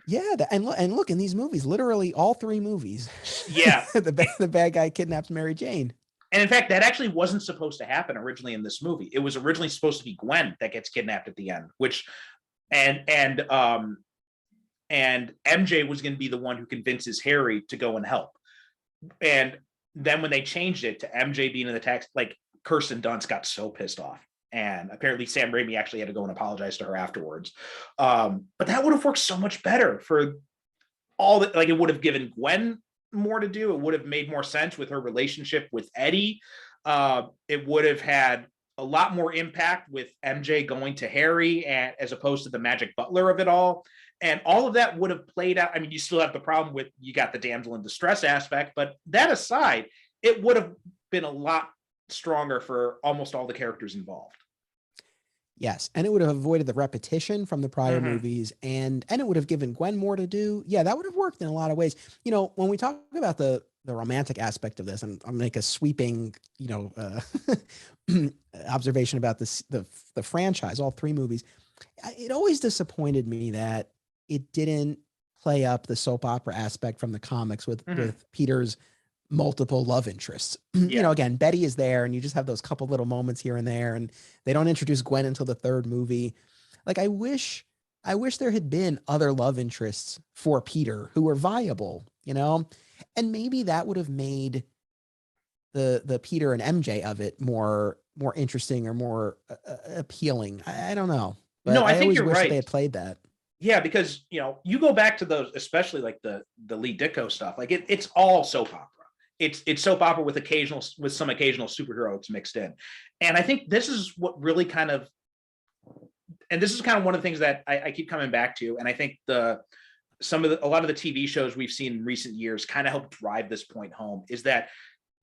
Speaker 4: Yeah, and look, in these movies, literally all three movies,
Speaker 3: yeah,
Speaker 4: the bad guy kidnaps Mary Jane.
Speaker 3: And in fact, that actually wasn't supposed to happen originally in this movie. It was originally supposed to be Gwen that gets kidnapped at the end, which and MJ was going to be the one who convinces Harry to go and help. And then when they changed it to MJ being in the text, like, Kirsten Dunst got so pissed off. And apparently Sam Raimi actually had to go and apologize to her afterwards. But that would have worked so much better for all that. Like, it would have given Gwen more to do. It would have made more sense with her relationship with Eddie. It would have had a lot more impact with MJ going to Harry as opposed to the magic butler of it all. And all of that would have played out. I mean, you still have the problem with, you got the damsel in distress aspect, but that aside, it would have been a lot stronger for almost all the characters involved.
Speaker 4: Yes, and it would have avoided the repetition from the prior movies, and it would have given Gwen more to do. Yeah, that would have worked in a lot of ways. When we talk about the romantic aspect of this, and I'll make a sweeping, observation about the franchise, all three movies. It always disappointed me that it didn't play up the soap opera aspect from the comics with Peter's multiple love interests. Again, Betty is there and you just have those couple little moments here and there, and they don't introduce Gwen until the third movie. Like, I wish there had been other love interests for Peter who were viable, and maybe that would have made the Peter and MJ of it more interesting or more appealing. I don't know. But
Speaker 3: no, I think
Speaker 4: always
Speaker 3: you're
Speaker 4: wish
Speaker 3: right.
Speaker 4: they had played that.
Speaker 3: Yeah, because you go back to those, especially like the Lee Ditko stuff. Like, it's all soap opera. it's soap opera with some occasional superheroes mixed in. And I think this is what really kind of, and this is kind of one of the things that I keep coming back to. And I think a lot of the TV shows we've seen in recent years kind of help drive this point home, is that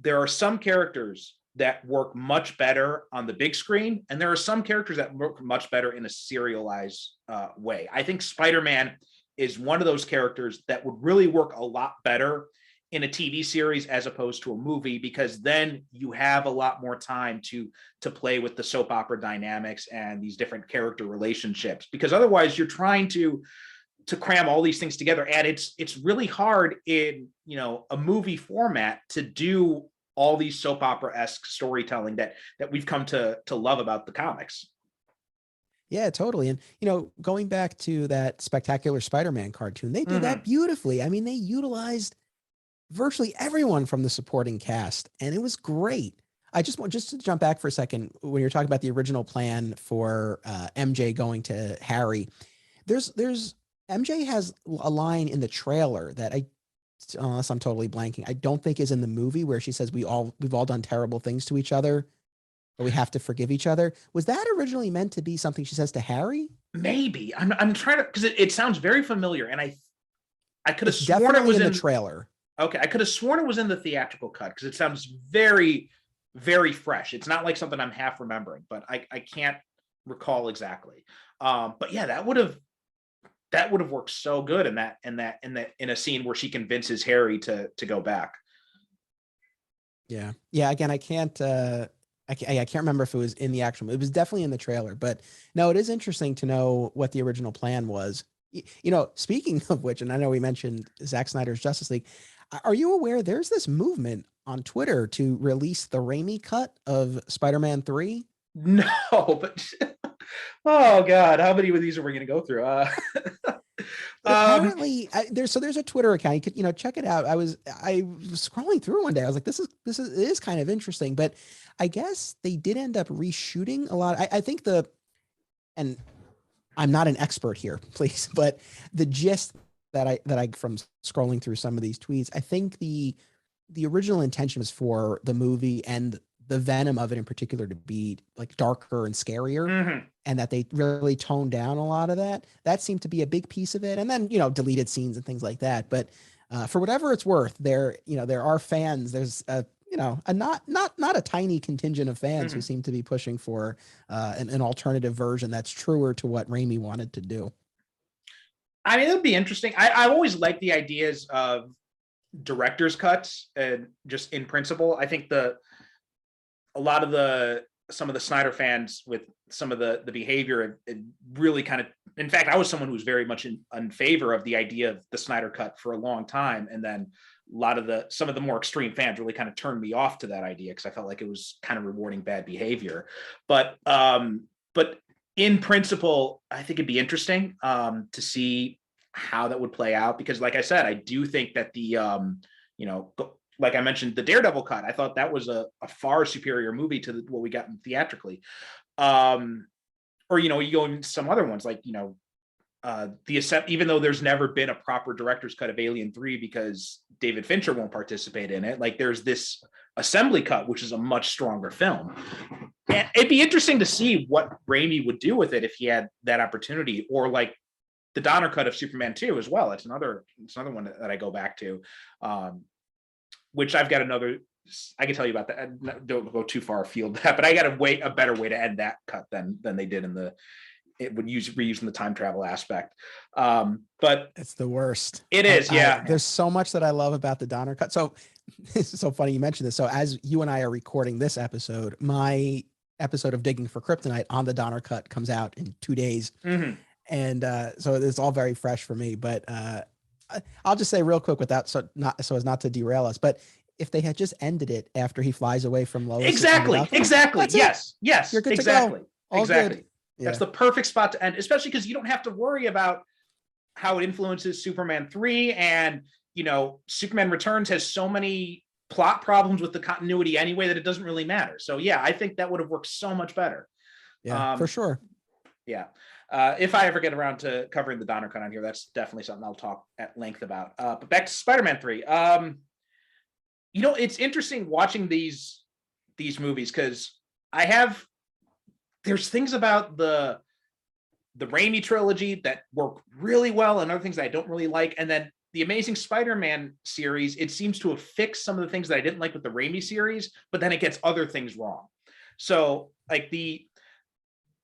Speaker 3: there are some characters that work much better on the big screen, and there are some characters that work much better in a serialized way. I think Spider-Man is one of those characters that would really work a lot better in a TV series as opposed to a movie, because then you have a lot more time to play with the soap opera dynamics and these different character relationships, because otherwise you're trying to cram all these things together, and it's really hard in a movie format to do all these soap opera-esque storytelling that we've come to love about the comics.
Speaker 4: Yeah, totally. And going back to that Spectacular Spider-Man cartoon, they did that beautifully. I mean, they utilized virtually everyone from the supporting cast, and it was great. I just to jump back for a second, when you're talking about the original plan for MJ going to Harry, there's MJ has a line in the trailer that unless I'm totally blanking, I don't think is in the movie, where she says we've all done terrible things to each other, but we have to forgive each other. Was that originally meant to be something she says to Harry?
Speaker 3: Maybe. I'm trying to, because it sounds very familiar, and I could have
Speaker 4: It's
Speaker 3: sworn it
Speaker 4: definitely
Speaker 3: was
Speaker 4: in the trailer.
Speaker 3: Okay, I could have sworn it was in the theatrical cut, because it sounds very, very fresh. It's not like something I'm half remembering, but I can't recall exactly. But yeah, that would have worked so good in a scene where she convinces Harry to go back.
Speaker 4: Yeah. Again, I can't remember if it was in the actual. It was definitely in the trailer, but no, it is interesting to know what the original plan was. Speaking of which, and I know we mentioned Zack Snyder's Justice League. Are you aware there's this movement on Twitter to release the Raimi cut of Spider-Man 3?
Speaker 3: No, but oh god, how many of these are we going to go through?
Speaker 4: Apparently, there's a Twitter account. You could check it out. I was scrolling through one day. I was like, this is kind of interesting, but I guess they did end up reshooting a lot. I think and I'm not an expert here, please, but the gist that I from scrolling through some of these tweets, I think the original intention was for the movie and the venom of it in particular to be like darker and scarier, and that they really toned down a lot of that. That seemed to be a big piece of it. And then, deleted scenes and things like that. But for whatever it's worth, there are fans. There's a not a tiny contingent of fans who seem to be pushing for an alternative version that's truer to what Raimi wanted to do.
Speaker 3: I mean, it would be interesting. I always like the ideas of director's cuts, and just in principle, I think some of the Snyder fans, with some of the behavior, it really kind of, in fact, I was someone who was very much in favor of the idea of the Snyder cut for a long time. And then some of the more extreme fans really kind of turned me off to that idea, because I felt like it was kind of rewarding bad behavior. But in principle, I think it'd be interesting to see how that would play out, because like I said, I do think that like I mentioned, the Daredevil cut, I thought that was a far superior movie to what we got theatrically. Or, you go into some other ones, like, even though there's never been a proper director's cut of Alien 3 because David Fincher won't participate in it, like there's this assembly cut, which is a much stronger film. And it'd be interesting to see what Raimi would do with it if he had that opportunity, or like the Donner cut of Superman 2 as well. It's another one that I go back to. Which I've got I can tell you about that. Don't go too far afield that, but I got a better way to end that cut than they did reusing the time travel aspect. But
Speaker 4: it's the worst.
Speaker 3: It is. Yeah.
Speaker 4: There's so much that I love about the Donner cut. So it's so funny you mentioned this. So as you and I are recording this episode, my episode of Digging for Kryptonite on the Donner cut comes out in 2 days. And so it's all very fresh for me, but I'll just say real quick so as not to derail us, but if they had just ended it after he flies away from Lois.
Speaker 3: Exactly. Yes.
Speaker 4: You're good
Speaker 3: exactly.
Speaker 4: To go. All
Speaker 3: exactly.
Speaker 4: Good.
Speaker 3: That's the perfect spot to end, especially because you don't have to worry about how it influences Superman 3, and Superman Returns has so many plot problems with the continuity anyway that it doesn't really matter. So yeah, I think that would have worked so much better.
Speaker 4: Yeah, for sure.
Speaker 3: Yeah. If I ever get around to covering the Donner cut on here, that's definitely something I'll talk at length about. But back to Spider-Man 3. It's interesting watching these movies because there's things about the Raimi trilogy that work really well and other things that I don't really like. And then the Amazing Spider-Man series, it seems to have fixed some of the things that I didn't like with the Raimi series, but then it gets other things wrong. So like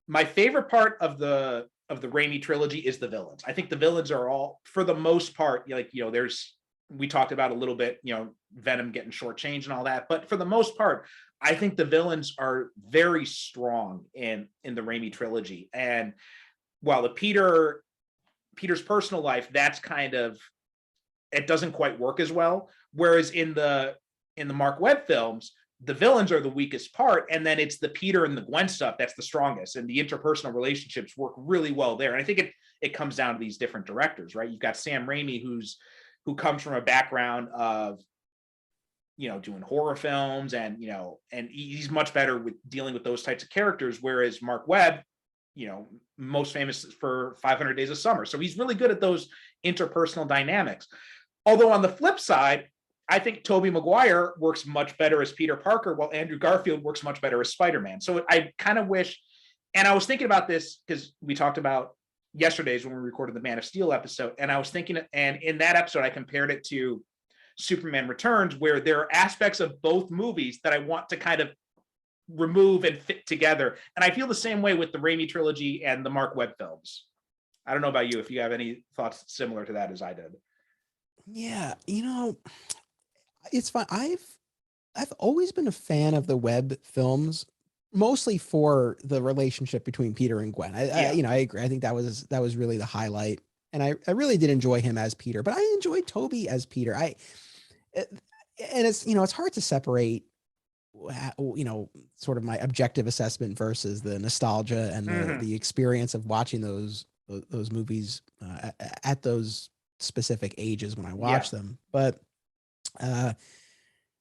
Speaker 3: my favorite part of the Raimi trilogy is the villains. I think the villains are all, for the most part, like, we talked about a little bit, Venom getting shortchanged and all that, but for the most part, I think the villains are very strong in the Raimi trilogy. And while the Peter's personal life, that's kind of, it doesn't quite work as well. Whereas in the Mark Webb films, the villains are the weakest part, and then it's the Peter and the Gwen stuff that's the strongest, and the interpersonal relationships work really well there. And I think it comes down to these different directors, right? You've got Sam Raimi, who comes from a background of doing horror films, and and he's much better with dealing with those types of characters, whereas Mark Webb, most famous for 500 Days of Summer, so he's really good at those interpersonal dynamics. Although on the flip side, I think Tobey Maguire works much better as Peter Parker, while Andrew Garfield works much better as Spider-Man. So I kind of wish, and I was thinking about this because we talked about yesterday's when we recorded the Man of Steel episode, and I was thinking, and in that episode I compared it to Superman Returns, where there are aspects of both movies that I want to kind of remove and fit together. And I feel the same way with the Raimi trilogy and the Mark Webb films. I don't know about you, if you have any thoughts similar to that as I did.
Speaker 4: Yeah, it's fine. I've always been a fan of the Webb films, mostly for the relationship between Peter and Gwen. I agree. I think that was really the highlight, and I really did enjoy him as Peter. But I enjoyed Toby as Peter. And it's it's hard to separate sort of my objective assessment versus the nostalgia and the experience of watching those movies at those specific ages when I watch them. But the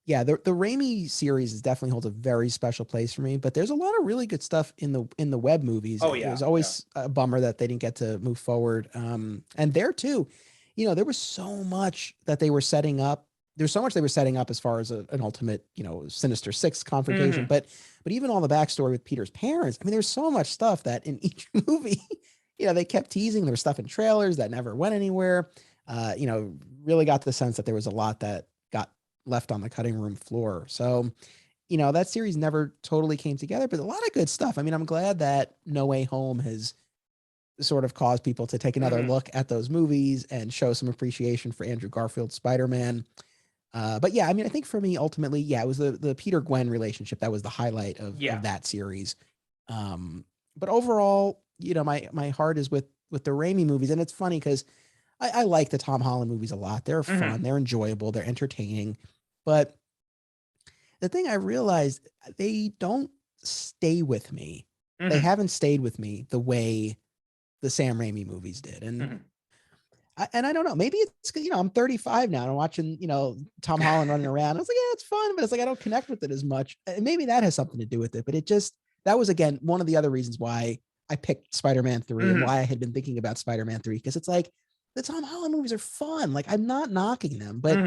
Speaker 4: Raimi series definitely holds a very special place for me, but there's a lot of really good stuff in the Webb movies. It was always a bummer that they didn't get to move forward. And there too, there was so much that they were setting up. There's so much they were setting up as far as an ultimate, Sinister Six confrontation, but even all the backstory with Peter's parents. I mean, there's so much stuff that in each movie, they kept teasing. There was stuff in trailers that never went anywhere. Really got the sense that there was a lot that got left on the cutting room floor. So, that series never totally came together, but a lot of good stuff. I mean, I'm glad that No Way Home has sort of caused people to take another look at those movies and show some appreciation for Andrew Garfield's Spider-Man. But yeah, I mean, I think for me, ultimately, it was the Peter Gwen relationship that was the highlight of that series. But overall, my heart is with the Raimi movies, and it's funny because I like the Tom Holland movies a lot. They're fun, they're enjoyable, they're entertaining. But the thing I realized, they don't stay with me. They haven't stayed with me the way the Sam Raimi movies did, and. I don't know. Maybe it's I'm 35 now and I'm watching Tom Holland running around. I was like, yeah, it's fun, but it's like I don't connect with it as much. And maybe that has something to do with it. But that was again one of the other reasons why I picked Spider-Man 3 and why I had been thinking about Spider-Man 3, because it's like the Tom Holland movies are fun. Like, I'm not knocking them, but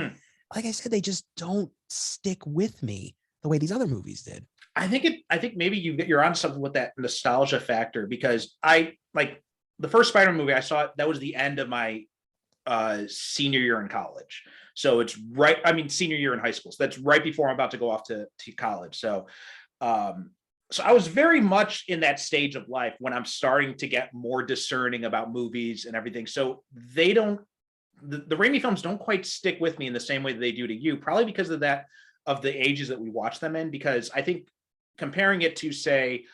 Speaker 4: like I said, they just don't stick with me the way these other movies did.
Speaker 3: I think maybe you're on something with that nostalgia factor, because I like the first Spider-Man movie I saw. That was the end of my senior year in college. So it's senior year in high school. So that's right before I'm about to go off to college. So, so I was very much in that stage of life when I'm starting to get more discerning about movies and everything. So the Raimi films don't quite stick with me in the same way that they do to you, probably because of the ages that we watch them in, because I think comparing it to, say,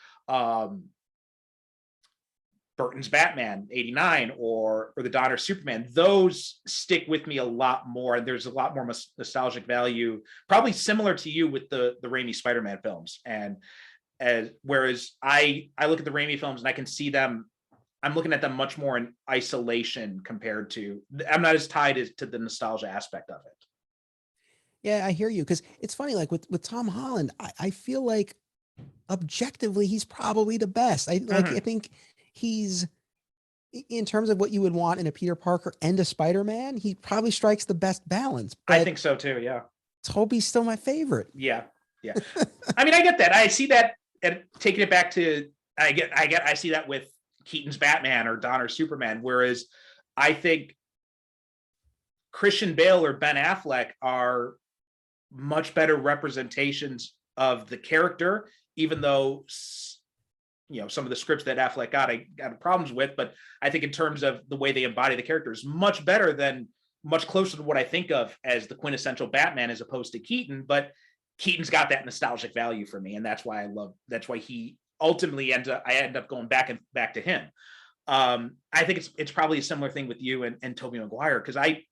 Speaker 3: Burton's Batman 89 or the Donner Superman, those stick with me a lot more. There's a lot more nostalgic value, probably similar to you with the Raimi Spider-Man films. And whereas I look at the Raimi films and I can see them, I'm looking at them much more in isolation compared to, I'm not as tied to the nostalgia aspect of it.
Speaker 4: Yeah, I hear you. Because it's funny, like with Tom Holland, I feel like objectively he's probably the best. I think he's, in terms of what you would want in a Peter Parker and a Spider-Man, he probably strikes the best balance.
Speaker 3: I think so too. Yeah.
Speaker 4: Toby's still my favorite.
Speaker 3: Yeah. I mean, I get that. I see that, and taking it back to, I see that with Keaton's Batman or Donner's Superman. Whereas I think Christian Bale or Ben Affleck are much better representations of the character, even though, some of the scripts that Affleck got, I got problems with, but I think in terms of the way they embody the character is much better than, much closer to what I think of as the quintessential Batman as opposed to Keaton. But Keaton's got that nostalgic value for me, and that's why he ultimately I end up going back to him. I think it's probably a similar thing with you and Tobey Maguire, because I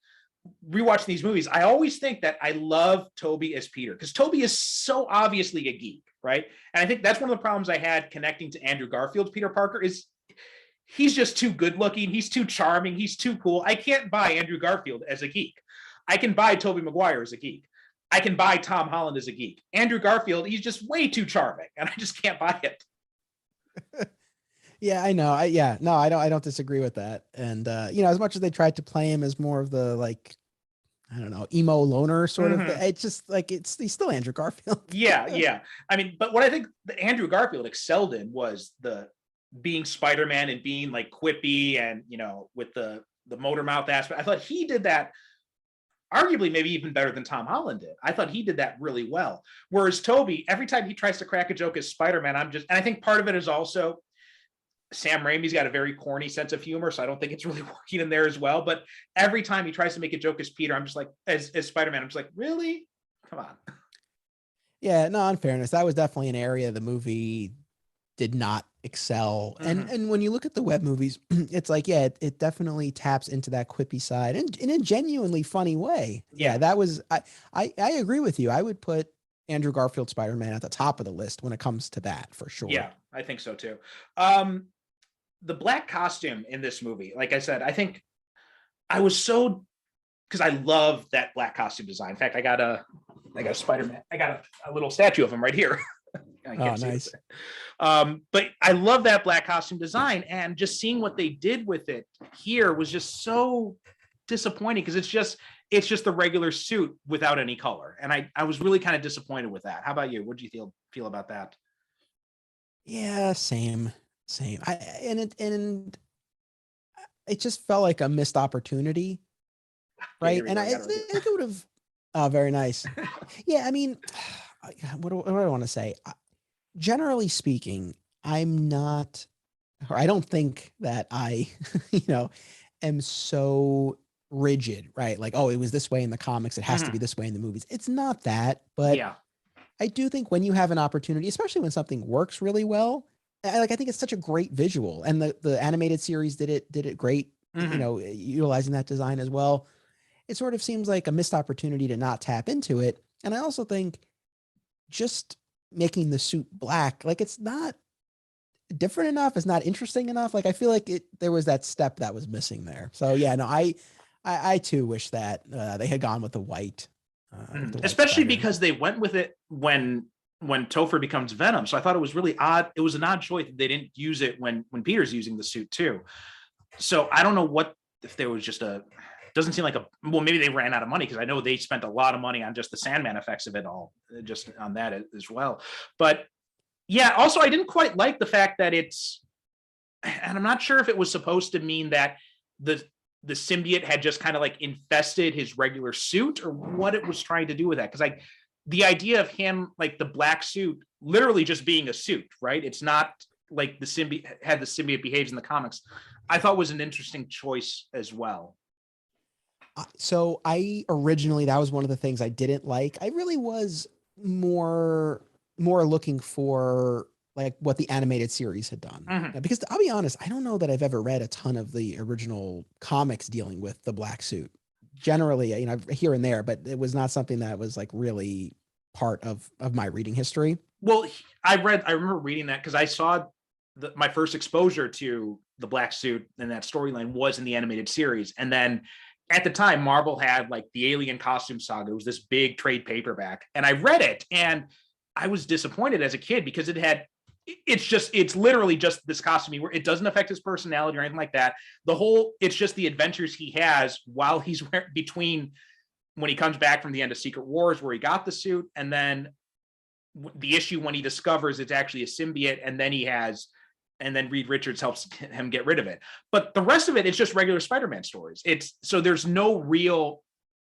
Speaker 3: rewatch these movies. I always think that I love Tobey as Peter, because Tobey is so obviously a geek, right? And I think that's one of the problems I had connecting to Andrew Garfield's Peter Parker is he's just too good looking. He's too charming. He's too cool. I can't buy Andrew Garfield as a geek. I can buy Tobey Maguire as a geek. I can buy Tom Holland as a geek. Andrew Garfield, he's just way too charming, and I just can't buy it.
Speaker 4: Yeah, I know. I don't disagree with that. And as much as they tried to play him as more of the, like, I don't know, emo loner sort of, it's just like he's still Andrew Garfield.
Speaker 3: Yeah. I mean, but what I think that Andrew Garfield excelled in was the being Spider-Man and being like quippy and, with the motor mouth aspect. I thought he did that arguably maybe even better than Tom Holland did. I thought he did that really well. Whereas Tobey, every time he tries to crack a joke as Spider-Man, and I think part of it is also Sam Raimi's got a very corny sense of humor, so I don't think it's really working in there as well. But every time he tries to make a joke as Peter, I'm just like, as Spider-Man, I'm just like, really? Come on.
Speaker 4: Yeah, no, in fairness, that was definitely an area the movie did not excel. And when you look at the web movies, it's like, yeah, it definitely taps into that quippy side and in a genuinely funny way. Yeah, that was, I agree with you. I would put Andrew Garfield Spider-Man at the top of the list when it comes to that, for sure.
Speaker 3: Yeah, I think so too. The black costume in this movie, like I said, I think I was so, because I love that black costume design. In fact, I got a Spider-Man. I got a little statue of him right here.
Speaker 4: Oh, nice.
Speaker 3: But I love that black costume design, and just seeing what they did with it here was just so disappointing, because it's just the regular suit without any color, and I was really kind of disappointed with that. How about you? What do you feel about that?
Speaker 4: Yeah, same. It just felt like a missed opportunity, right? And I think it would have. Oh, very nice. Yeah, I mean, what do I want to say? Generally speaking, I don't think that I, am so rigid, right? Like, oh, it was this way in the comics, it has to be this way in the movies. It's not that, but
Speaker 3: yeah.
Speaker 4: I do think when you have an opportunity, especially when something works really well, I think it's such a great visual, and the animated series did it great, utilizing that design as well. It sort of seems like a missed opportunity to not tap into it. And I also think just making the suit black, like, it's not different enough. It's not interesting enough. Like, I feel like there was that step that was missing there. So yeah, no, I too wish that they had gone with the white.
Speaker 3: Especially because they went with it when Topher becomes Venom. So I thought it was really odd. It was an odd choice that they didn't use it when Peter's using the suit too. So I don't know if there was just doesn't seem like maybe they ran out of money, because I know they spent a lot of money on just the Sandman effects of it all, just on that as well. But yeah, also I didn't quite like the fact that and I'm not sure if it was supposed to mean that the symbiote had just kind of like infested his regular suit, or what it was trying to do with that. Because the idea of him, like the black suit, literally just being a suit, right? It's not like the symbiote behaves in the comics. I thought was an interesting choice as well.
Speaker 4: So that was one of the things I didn't like. I really was more looking for like what the animated series had done. Because I'll be honest, I don't know that I've ever read a ton of the original comics dealing with the black suit. Generally, here and there, but it was not something that was like really part of my reading history.
Speaker 3: Well, I remember reading that because I saw my first exposure to the black suit and that storyline was in the animated series. And then at the time, Marvel had like the Alien Costume Saga. It was this big trade paperback, and I read it, and I was disappointed as a kid because it's literally just this costume where it doesn't affect his personality or anything like that. It's just the adventures he has while he's between when he comes back from the end of Secret Wars where he got the suit, and then the issue when he discovers it's actually a symbiote, and then Reed Richards helps him get rid of it. But the rest of it is just regular Spider-Man stories. So there's no real,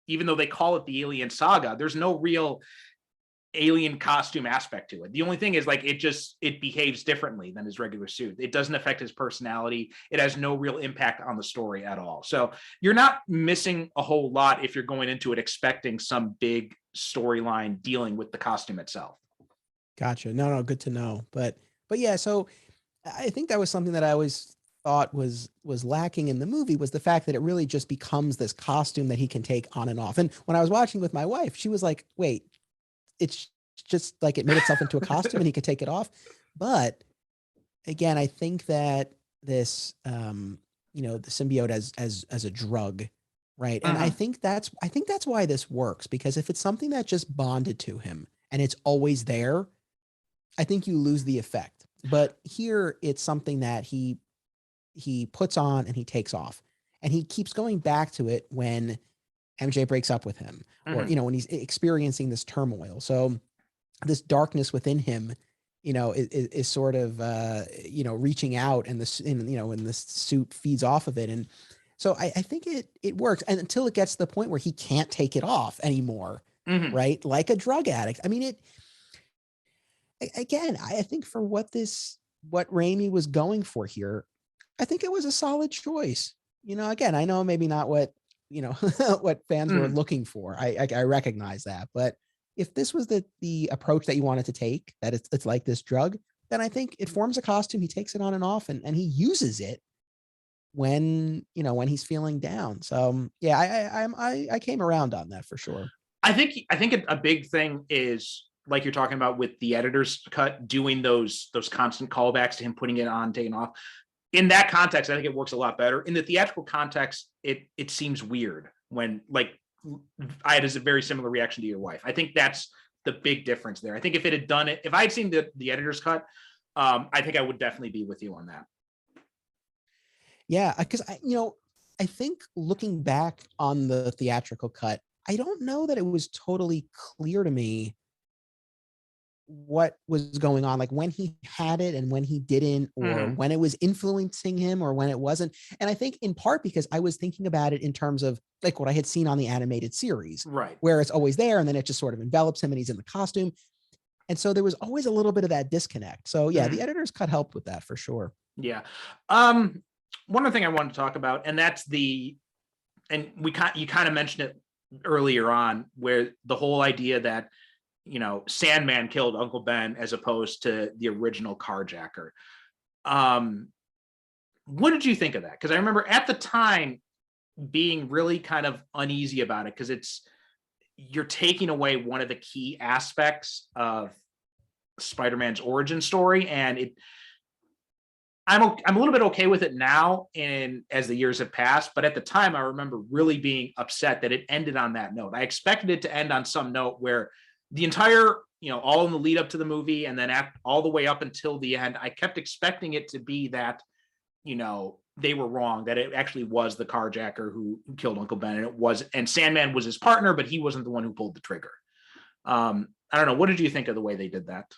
Speaker 3: even though they call it the Alien Saga, there's no real alien costume aspect to it. The only thing is like it behaves differently than his regular suit. It doesn't affect his personality. It has no real impact on the story at all. So you're not missing a whole lot if you're going into it expecting some big storyline dealing with the costume itself.
Speaker 4: Gotcha. No, good to know. But yeah, so I think that was something that I always thought was lacking in the movie, was the fact that it really just becomes this costume that he can take on and off. And when I was watching with my wife, she was like, wait, it's just like it made itself into a costume and he could take it off. But again, I think that this, the symbiote as a drug, right? And I think that's why this works, because if it's something that just bonded to him and it's always there, I think you lose the effect. But here it's something that he puts on and he takes off, and he keeps going back to it when MJ breaks up with him, or, when he's experiencing this turmoil. So this darkness within him, is sort of, reaching out, and and the suit feeds off of it. And so I think it works. And until it gets to the point where he can't take it off anymore, right? Like a drug addict. I mean, again, I think for what Raimi was going for here, I think it was a solid choice. Again, I know maybe not what, what fans were looking for. I recognize that. But if this was the approach that you wanted to take, that it's like this drug, then I think it forms a costume. He takes it on and off, and he uses it when he's feeling down. So yeah, I came around on that for sure.
Speaker 3: I think a big thing is, like you're talking about with the editor's cut, doing those constant callbacks to him putting it on, taking off. In that context, I think it works a lot better. In the theatrical context, it seems weird when, like, I had a very similar reaction to your wife. I think that's the big difference there. I think if it had done it, if I had seen the editor's cut, I think I would definitely be with you on that.
Speaker 4: Yeah, because I think looking back on the theatrical cut, I don't know that it was totally clear to me what was going on, like when he had it and when he didn't, or when it was influencing him or when it wasn't. And I think in part because I was thinking about it in terms of like what I had seen on the animated series,
Speaker 3: right,
Speaker 4: where it's always there and then it just sort of envelops him and he's in the costume. And so there was always a little bit of that disconnect. So yeah, the editor's cut helped with that for sure.
Speaker 3: Yeah. One other thing I wanted to talk about, and that's you kind of mentioned it earlier on, where the whole idea that Sandman killed Uncle Ben as opposed to the original carjacker. What did you think of that? Because I remember at the time being really kind of uneasy about it, because you're taking away one of the key aspects of Spider-Man's origin story, and I'm a little bit okay with it now, and as the years have passed, but at the time I remember really being upset that it ended on that note. I expected it to end on some note where the entire, all in the lead up to the movie, and then all the way up until the end, I kept expecting it to be that, they were wrong, that it actually was the carjacker who killed Uncle Ben, and Sandman was his partner, but he wasn't the one who pulled the trigger. I don't know. What did you think of the way they did that?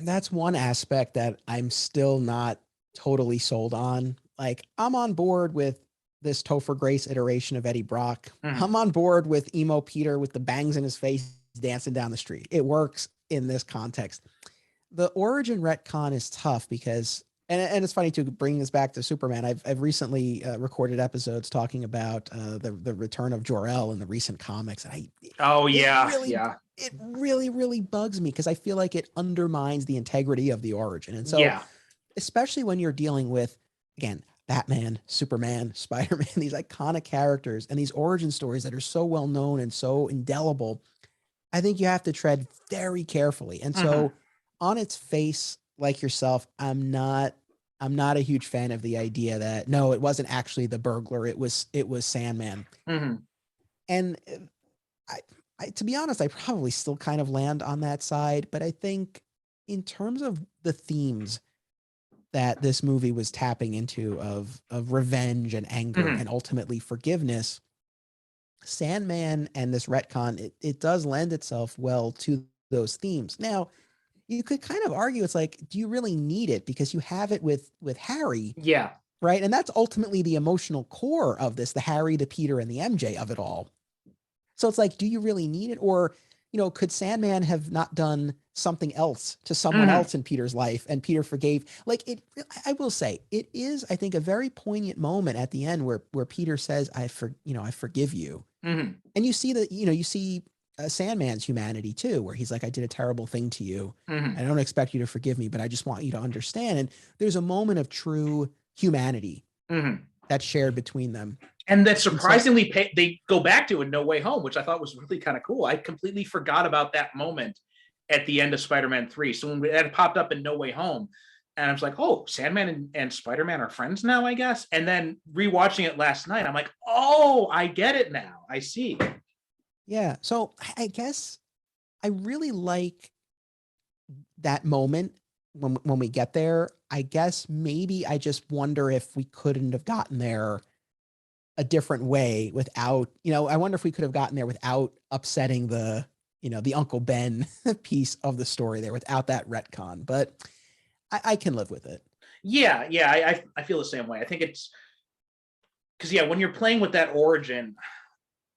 Speaker 4: That's one aspect that I'm still not totally sold on. Like, I'm on board with this Topher Grace iteration of Eddie Brock. I'm on board with emo Peter with the bangs in his face dancing down the street. It works in this context. The origin retcon is tough because, and it's funny to bring this back to Superman. I've recently recorded episodes talking about the return of Jor-El in the recent comics. And it really, really bugs me because I feel like it undermines the integrity of the origin. And so, especially when you're dealing with, again, Batman, Superman, Spider-Man, these iconic characters and these origin stories that are so well known and so indelible, I think you have to tread very carefully. And so on its face, like yourself, I'm not a huge fan of the idea that, no, it wasn't actually the burglar. It was Sandman. And I, to be honest, I probably still kind of land on that side, but I think in terms of the themes that this movie was tapping into of revenge and anger and ultimately forgiveness, Sandman and this retcon, it does lend itself well to those themes. Now, you could kind of argue it's like, do you really need it? Because you have it with Harry,
Speaker 3: Yeah.
Speaker 4: right? And that's ultimately the emotional core of this, the Harry, the Peter, and the MJ of it all. So it's like, do you really need it? Or, could Sandman have not done something else to someone else in Peter's life and Peter forgave? Like I will say it is, I think, a very poignant moment at the end where Peter says, I forgive you.
Speaker 3: Mhm.
Speaker 4: And you see that, you see Sandman's humanity too, where he's like, I did a terrible thing to you.
Speaker 3: Mhm.
Speaker 4: I don't expect you to forgive me, but I just want you to understand. And there's a moment of true humanity
Speaker 3: Mhm.
Speaker 4: that's shared between them.
Speaker 3: And that surprisingly they go back to in No Way Home, which I thought was really kind of cool. I completely forgot about that moment at the end of Spider-Man 3. So when that popped up in No Way Home, and I was like, oh, Sandman and Spider-Man are friends now, I guess. And then rewatching it last night, I'm like, oh, I get it now. I see.
Speaker 4: Yeah. So I guess I really like that moment when we get there. I guess maybe I just wonder if we couldn't have gotten there a different way without, I wonder if we could have gotten there without upsetting the Uncle Ben piece of the story there, without that retcon. But I can live with it.
Speaker 3: Yeah, I feel the same way. I think it's because when you're playing with that origin,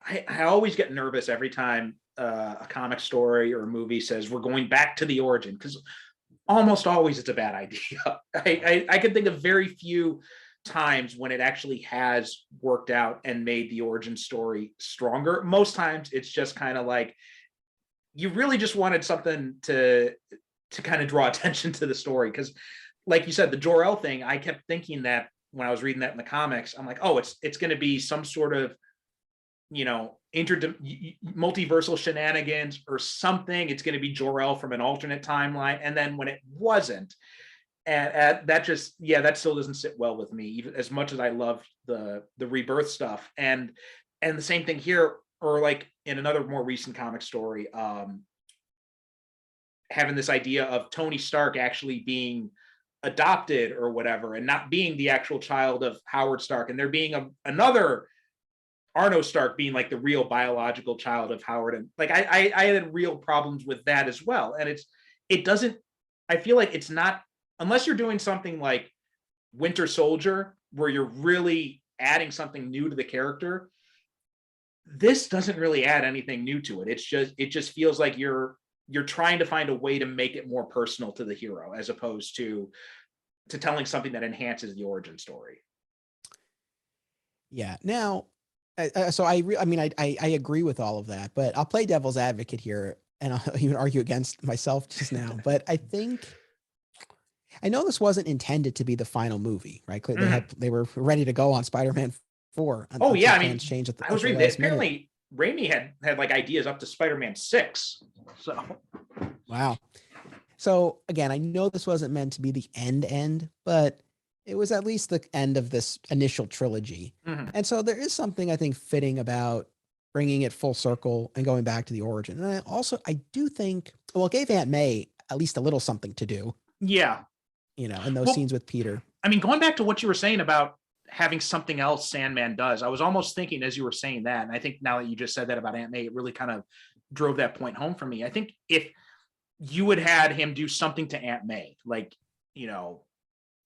Speaker 3: I always get nervous every time a comic story or a movie says we're going back to the origin, because almost always it's a bad idea. I can think of very few times when it actually has worked out and made the origin story stronger. Most times it's just kind of like you really just wanted something to kind of draw attention to the story, because like you said, the Jor-El thing, I kept thinking that when I was reading that in the comics, I'm like, oh, it's going to be some sort of multiversal shenanigans or something. It's going to be Jor-El from an alternate timeline. And then when it wasn't, and that just, that still doesn't sit well with me, even as much as I love the Rebirth stuff. And the same thing here, or like in another more recent comic story, having this idea of Tony Stark actually being adopted or whatever, and not being the actual child of Howard Stark, and there being another Arno Stark being like the real biological child of Howard. And like I had real problems with that as well. And it doesn't, I feel like it's not, unless you're doing something like Winter Soldier, where you're really adding something new to the character, this doesn't really add anything new to it. It just feels like you're trying to find a way to make it more personal to the hero, as opposed to telling something that enhances the origin story.
Speaker 4: Yeah. Now, so I agree with all of that, but I'll play devil's advocate here, and I'll even argue against myself just now. But I know this wasn't intended to be the final movie, right? They were ready to go on Spider-Man 4.
Speaker 3: Oh yeah, I mean,
Speaker 4: changed
Speaker 3: I was reading that apparently Raimi had like ideas up to Spider-Man 6. So
Speaker 4: wow. So again, I know this wasn't meant to be the end, but it was at least the end of this initial trilogy.
Speaker 3: Mhm.
Speaker 4: And so there is something I think fitting about bringing it full circle and going back to the origin. And I do think, it gave Aunt May at least a little something to do.
Speaker 3: Yeah.
Speaker 4: In those scenes with Peter.
Speaker 3: I mean, going back to what you were saying about having something else Sandman does, I was almost thinking as you were saying that, and I think now that you just said that about Aunt May, it really kind of drove that point home for me. I think if you would had him do something to Aunt May, like,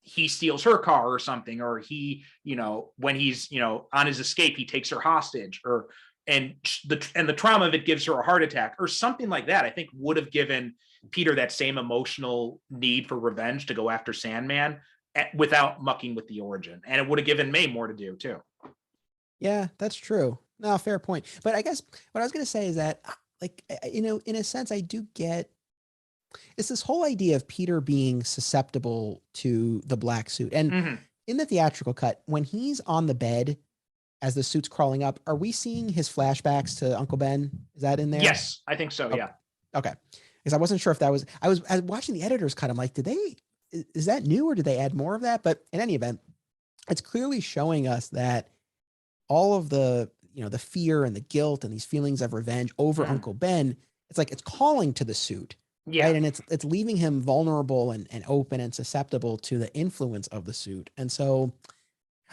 Speaker 3: he steals her car or something, or he, when he's, on his escape, he takes her hostage, and the trauma of it gives her a heart attack or something like that, I think would have given Peter that same emotional need for revenge to go after Sandman without mucking with the origin. And it would have given May more to do too.
Speaker 4: Yeah, that's true. No, fair point. But I guess what I was going to say is that, like, in a sense, I do get, it's this whole idea of Peter being susceptible to the black suit. And in the theatrical cut, when he's on the bed as the suit's crawling up, are we seeing his flashbacks to Uncle Ben? Is that in there?
Speaker 3: Yes, I think so.
Speaker 4: Okay.
Speaker 3: Yeah.
Speaker 4: Okay. Because I wasn't sure if that was, I was watching the editor's cut. I'm like, is that new, or did they add more of that? But in any event, it's clearly showing us that all of the, the fear and the guilt and these feelings of revenge over Uncle Ben, it's like, it's calling to the suit.
Speaker 3: Yeah.
Speaker 4: Right. And it's leaving him vulnerable and open and susceptible to the influence of the suit. And so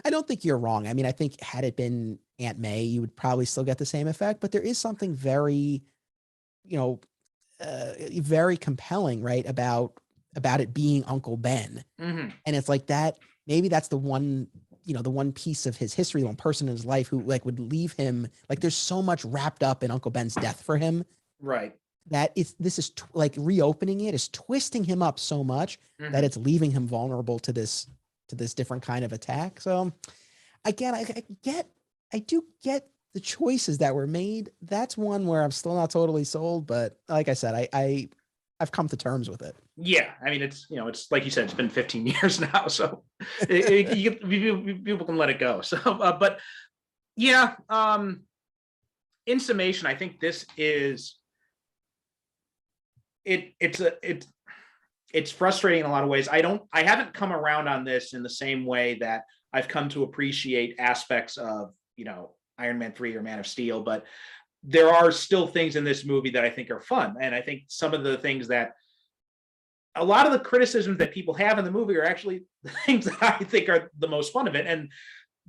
Speaker 4: I don't think you're wrong. I mean, I think had it been Aunt May, you would probably still get the same effect, but there is something very, you know, very compelling, right, about it being Uncle Ben.
Speaker 3: Mhm.
Speaker 4: And it's like that, maybe that's the one, the one piece of his history, the one person in his life who like would leave him, like there's so much wrapped up in Uncle Ben's death for him
Speaker 3: Right.
Speaker 4: that this is like reopening it is twisting him up so much that
Speaker 3: Mhm.
Speaker 4: it's leaving him vulnerable to this different kind of attack. So again, I do get the choices that were made. That's one where I'm still not totally sold, but like I said, I've come to terms with it.
Speaker 3: Yeah, I mean, it's like you said, it's been 15 years now, so people can let it go. So, but yeah, in summation, I think this is it's frustrating in a lot of ways. I haven't come around on this in the same way that I've come to appreciate aspects of Iron Man 3 or Man of Steel, but there are still things in this movie that I think are fun, and I think some of the things that a lot of the criticisms that people have in the movie are actually the things that I think are the most fun of it. And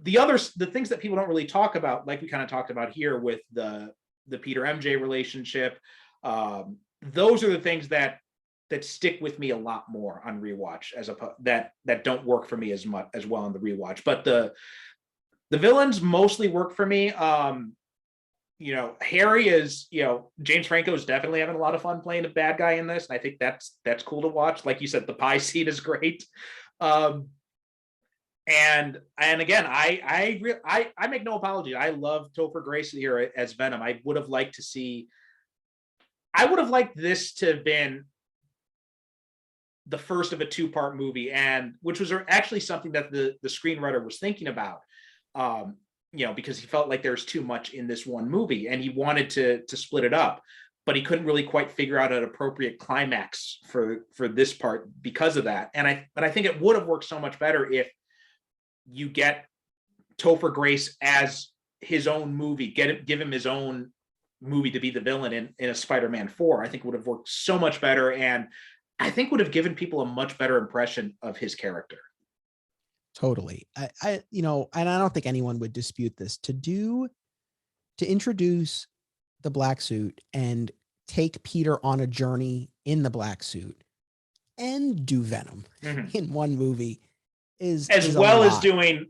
Speaker 3: the things that people don't really talk about, like we kind of talked about here with the Peter MJ relationship, those are the things that stick with me a lot more on rewatch that don't work for me as well on the rewatch. But the villains mostly work for me. Harry is, James Franco is definitely having a lot of fun playing a bad guy in this. And I think that's cool to watch. Like you said, the pie scene is great. And again, I make no apology. I love Topher Grace here as Venom. I would have liked this to have been the first of a 2-part movie, and which was actually something that the screenwriter was thinking about. Because he felt like there's too much in this one movie and he wanted to split it up, but he couldn't really quite figure out an appropriate climax for this part because of that. But I think it would have worked so much better if you get Topher Grace as his own movie, give him his own movie to be the villain in a Spider-Man 4. I think would have worked so much better, and I think would have given people a much better impression of his character.
Speaker 4: Totally. And I don't think anyone would dispute this. To introduce the black suit and take Peter on a journey in the black suit and do Venom in one movie is
Speaker 3: as well as doing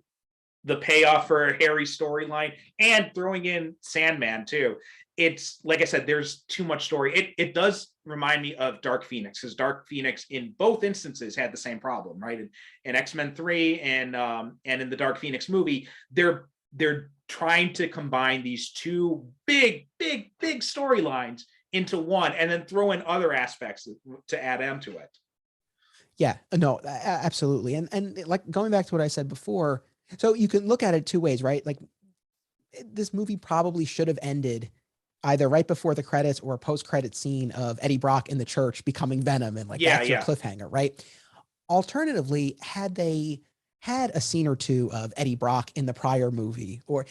Speaker 3: the payoff for Harry's storyline and throwing in Sandman too. It's like I said, there's too much story. It does remind me of Dark Phoenix, because Dark Phoenix in both instances had the same problem, right? In X-Men 3 and in the Dark Phoenix movie, they're trying to combine these two big storylines into one, and then throw in other aspects to add on to it.
Speaker 4: Yeah, no, absolutely. And like going back to what I said before, so you can look at it two ways, right? Like this movie probably should have ended either right before the credits or a post-credit scene of Eddie Brock in the church becoming Venom, and like that's your cliffhanger, right? Alternatively, had they had a scene or two of Eddie Brock in the prior movie, or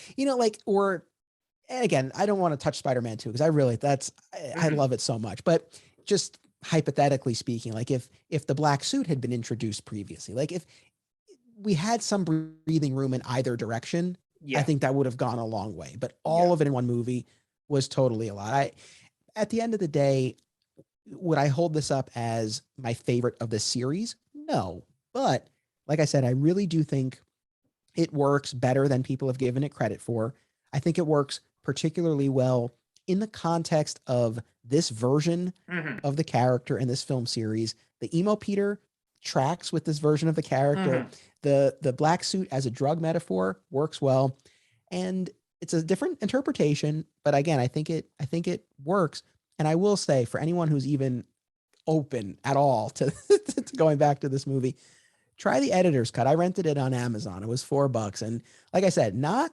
Speaker 4: and again, I don't want to touch Spider-Man 2 because I love it so much, but just hypothetically speaking, like if the black suit had been introduced previously, like if we had some breathing room in either direction, I think that would have gone a long way. But all of it in one movie was totally a lot. At the end of the day, would I hold this up as my favorite of the series? No. But like I said, I really do think it works better than people have given it credit for. I think it works particularly well in the context of this version of the character in this film series. The emo Peter tracks with this version of the character. The black suit as a drug metaphor works well. And it's a different interpretation, but again, I think it works. And I will say, for anyone who's even open at all to going back to this movie, try the editor's cut. I rented it on Amazon. It was $4, and like I said, not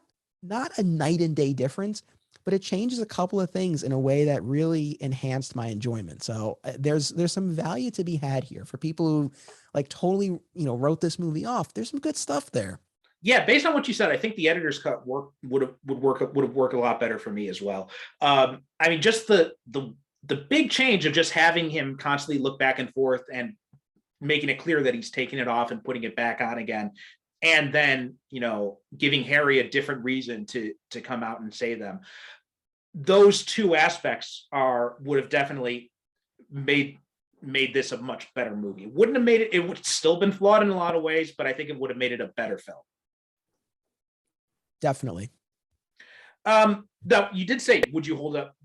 Speaker 4: a night and day difference, but it changes a couple of things in a way that really enhanced my enjoyment. So there's some value to be had here for people who like totally wrote this movie off. There's some good stuff there.
Speaker 3: Yeah, based on what you said, I think the editor's cut would have worked a lot better for me as well. I mean, just the big change of just having him constantly look back and forth and making it clear that he's taking it off and putting it back on again, and then, giving Harry a different reason to come out and save them. Those two aspects would have definitely made this a much better movie. It wouldn't have made it. It would still been flawed in a lot of ways, but I think it would have made it a better film.
Speaker 4: Definitely.
Speaker 3: Now you did say, would you hold up?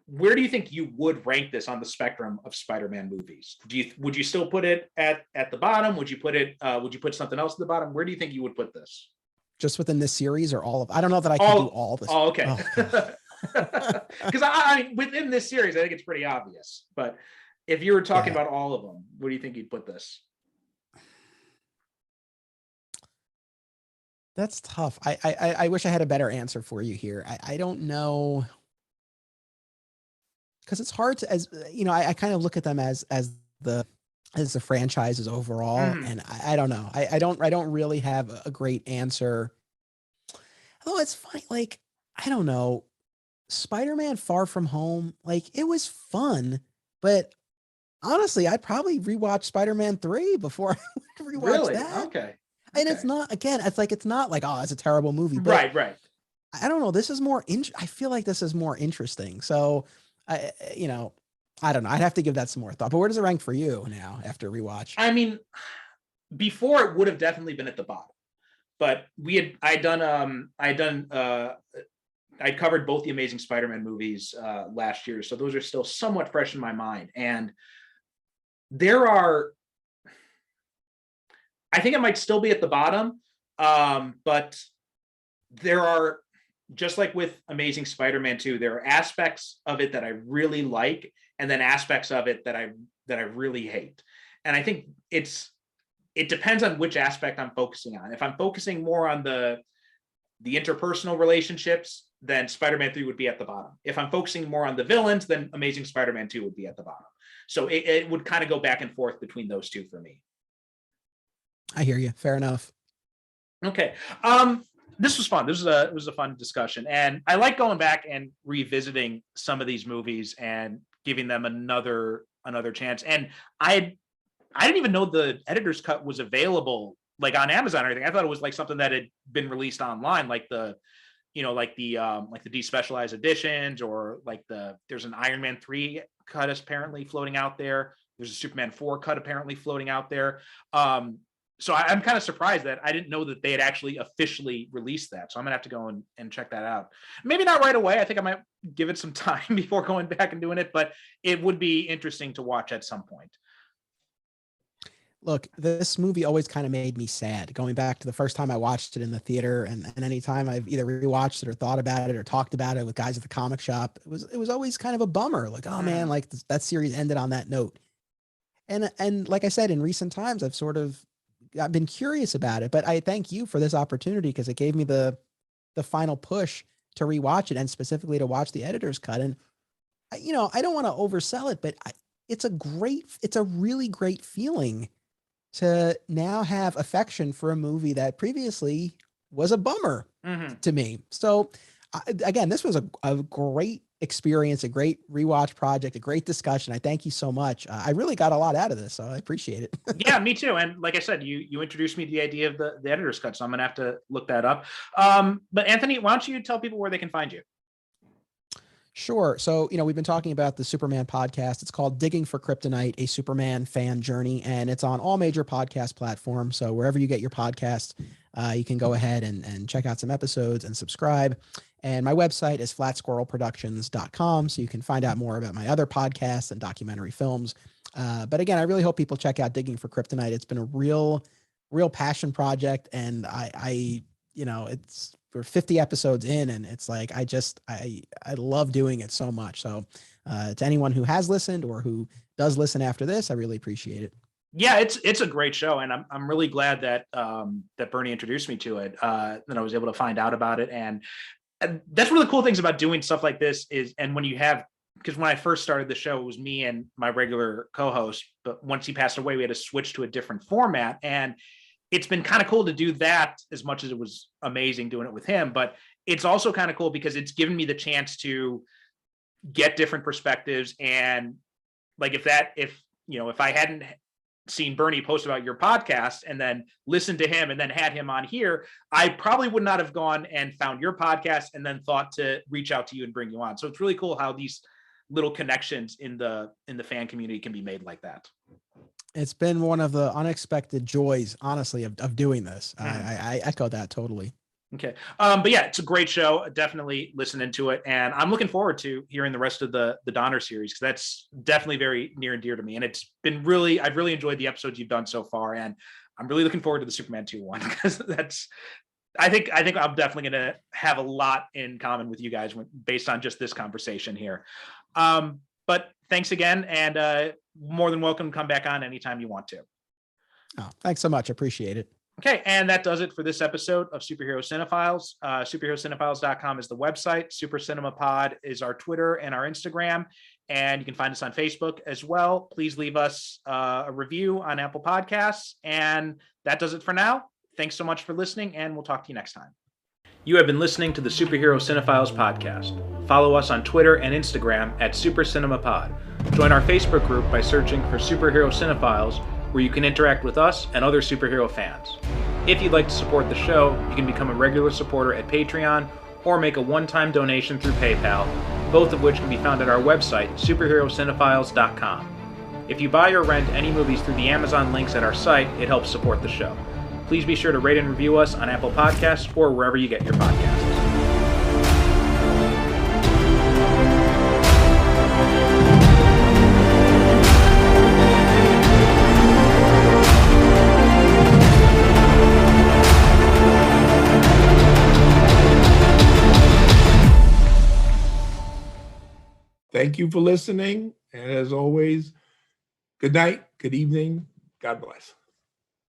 Speaker 3: Where do you think you would rank this on the spectrum of Spider-Man movies? Would you still put it at the bottom? Would you put something else at the bottom? Where do you think you would put this?
Speaker 4: Just within this series or all of? I don't know that I can do all this.
Speaker 3: Oh, okay.
Speaker 4: Oh.
Speaker 3: Because I within this series, I think it's pretty obvious. But if you were talking about all of them, where do you think you'd put this?
Speaker 4: That's tough. I wish I had a better answer for you here. I don't know, because it's hard to, as you know, I kind of look at them as the franchises overall, and I don't know. I don't really have a great answer. Although it's funny, like, I don't know, Spider-Man Far From Home, like, it was fun, but honestly, I'd probably rewatch Spider-Man 3 before I would rewatch that.
Speaker 3: Okay.
Speaker 4: And it's not, again, it's not like, oh, it's a terrible movie. But
Speaker 3: Right.
Speaker 4: I don't know. This is more, I feel like this is more interesting. So, I don't know. I'd have to give that some more thought. But where does it rank for you now after rewatch?
Speaker 3: I mean, before it would have definitely been at the bottom, but I'd covered both the Amazing Spider-Man movies last year, so those are still somewhat fresh in my mind. And I think it might still be at the bottom, but there are, just like with Amazing Spider-Man 2, there are aspects of it that I really like, and then aspects of it that I really hate. And I think it depends on which aspect I'm focusing on. If I'm focusing more on the interpersonal relationships, then Spider-Man 3 would be at the bottom. If I'm focusing more on the villains, then Amazing Spider-Man 2 would be at the bottom. So it would kind of go back and forth between those two for me.
Speaker 4: I hear you. Fair enough.
Speaker 3: Okay. This was fun. This was a fun discussion, and I like going back and revisiting some of these movies and giving them another chance. And I didn't even know the editor's cut was available, like, on Amazon or anything. I thought it was like something that had been released online, like the despecialized editions, or like there's an Iron Man 3 cut apparently floating out there. There's a Superman 4 cut apparently floating out there. So I'm kind of surprised that I didn't know that they had actually officially released that. So I'm gonna have to go and check that out. Maybe not right away. I think I might give it some time before going back and doing it, but it would be interesting to watch at some point.
Speaker 4: Look, this movie always kind of made me sad, going back to the first time I watched it in the theater, and any time I've either rewatched it or thought about it or talked about it with guys at the comic shop, it was always kind of a bummer. Like, oh man, like that series ended on that note. And like I said, in recent times, I've been curious about it, but I thank you for this opportunity, because it gave me the final push to rewatch it, and specifically to watch the editor's cut. And I don't want to oversell it, but it's a really great feeling to now have affection for a movie that previously was a bummer to me. So again, this was a great experience, a great rewatch project, a great discussion. I thank you so much. I really got a lot out of this, so I appreciate it.
Speaker 3: Yeah, me too. And like I said, you introduced me to the idea of the editor's cut, so I'm gonna have to look that up. But Anthony, why don't you tell people where they can find you?
Speaker 4: Sure. So, we've been talking about the Superman podcast. It's called Digging for Kryptonite, a Superman fan journey, and it's on all major podcast platforms. So wherever you get your podcast, you can go ahead and check out some episodes and subscribe. And my website is flatsquirrelproductions.com. So you can find out more about my other podcasts and documentary films. But again, I really hope people check out Digging for Kryptonite. It's been a real passion project. And we're 50 episodes in, and it's like, I love doing it so much. So to anyone who has listened or who does listen after this, I really appreciate it.
Speaker 3: Yeah, it's a great show, and I'm really glad that Bernie introduced me to it. That I was able to find out about it, and that's one of the cool things about doing stuff like this is, and when you have, because when I first started the show, it was me and my regular co-host, but once he passed away, we had to switch to a different format, and it's been kind of cool to do that, as much as it was amazing doing it with him. But it's also kind of cool because it's given me the chance to get different perspectives. And like, if I hadn't seen Bernie post about your podcast and then listened to him and then had him on here, I probably would not have gone and found your podcast and then thought to reach out to you and bring you on. So it's really cool how these little connections in the fan community can be made like that.
Speaker 4: It's been one of the unexpected joys, honestly, of doing this. I echo that totally.
Speaker 3: Okay. But yeah, it's a great show. Definitely listen into it. And I'm looking forward to hearing the rest of the Donner series, because that's definitely very near and dear to me. And it's been I've really enjoyed the episodes you've done so far. And I'm really looking forward to the Superman 2 one, because I think I'm definitely going to have a lot in common with you guys based on just this conversation here. But thanks again, and more than welcome to come back on anytime you want to.
Speaker 4: Oh, thanks so much. Appreciate it.
Speaker 3: Okay, and that does it for this episode of Superhero Cinephiles. Superherocinephiles.com is the website. Super Cinema Pod is our Twitter and our Instagram, and you can find us on Facebook as well. Please leave us a review on Apple Podcasts, and that does it for now. Thanks so much for listening, and we'll talk to you next time. You have been listening to the Superhero Cinephiles podcast. Follow us on Twitter and Instagram at Super Cinema Pod. Join our Facebook group by searching for Superhero Cinephiles, where you can interact with us and other superhero fans. If you'd like to support the show, you can become a regular supporter at Patreon or make a one-time donation through PayPal, both of which can be found at our website, superherocinephiles.com. If you buy or rent any movies through the Amazon links at our site, it helps support the show. Please be sure to rate and review us on Apple Podcasts or wherever you get your podcasts.
Speaker 5: Thank you for listening. And as always, good night, good evening. God bless.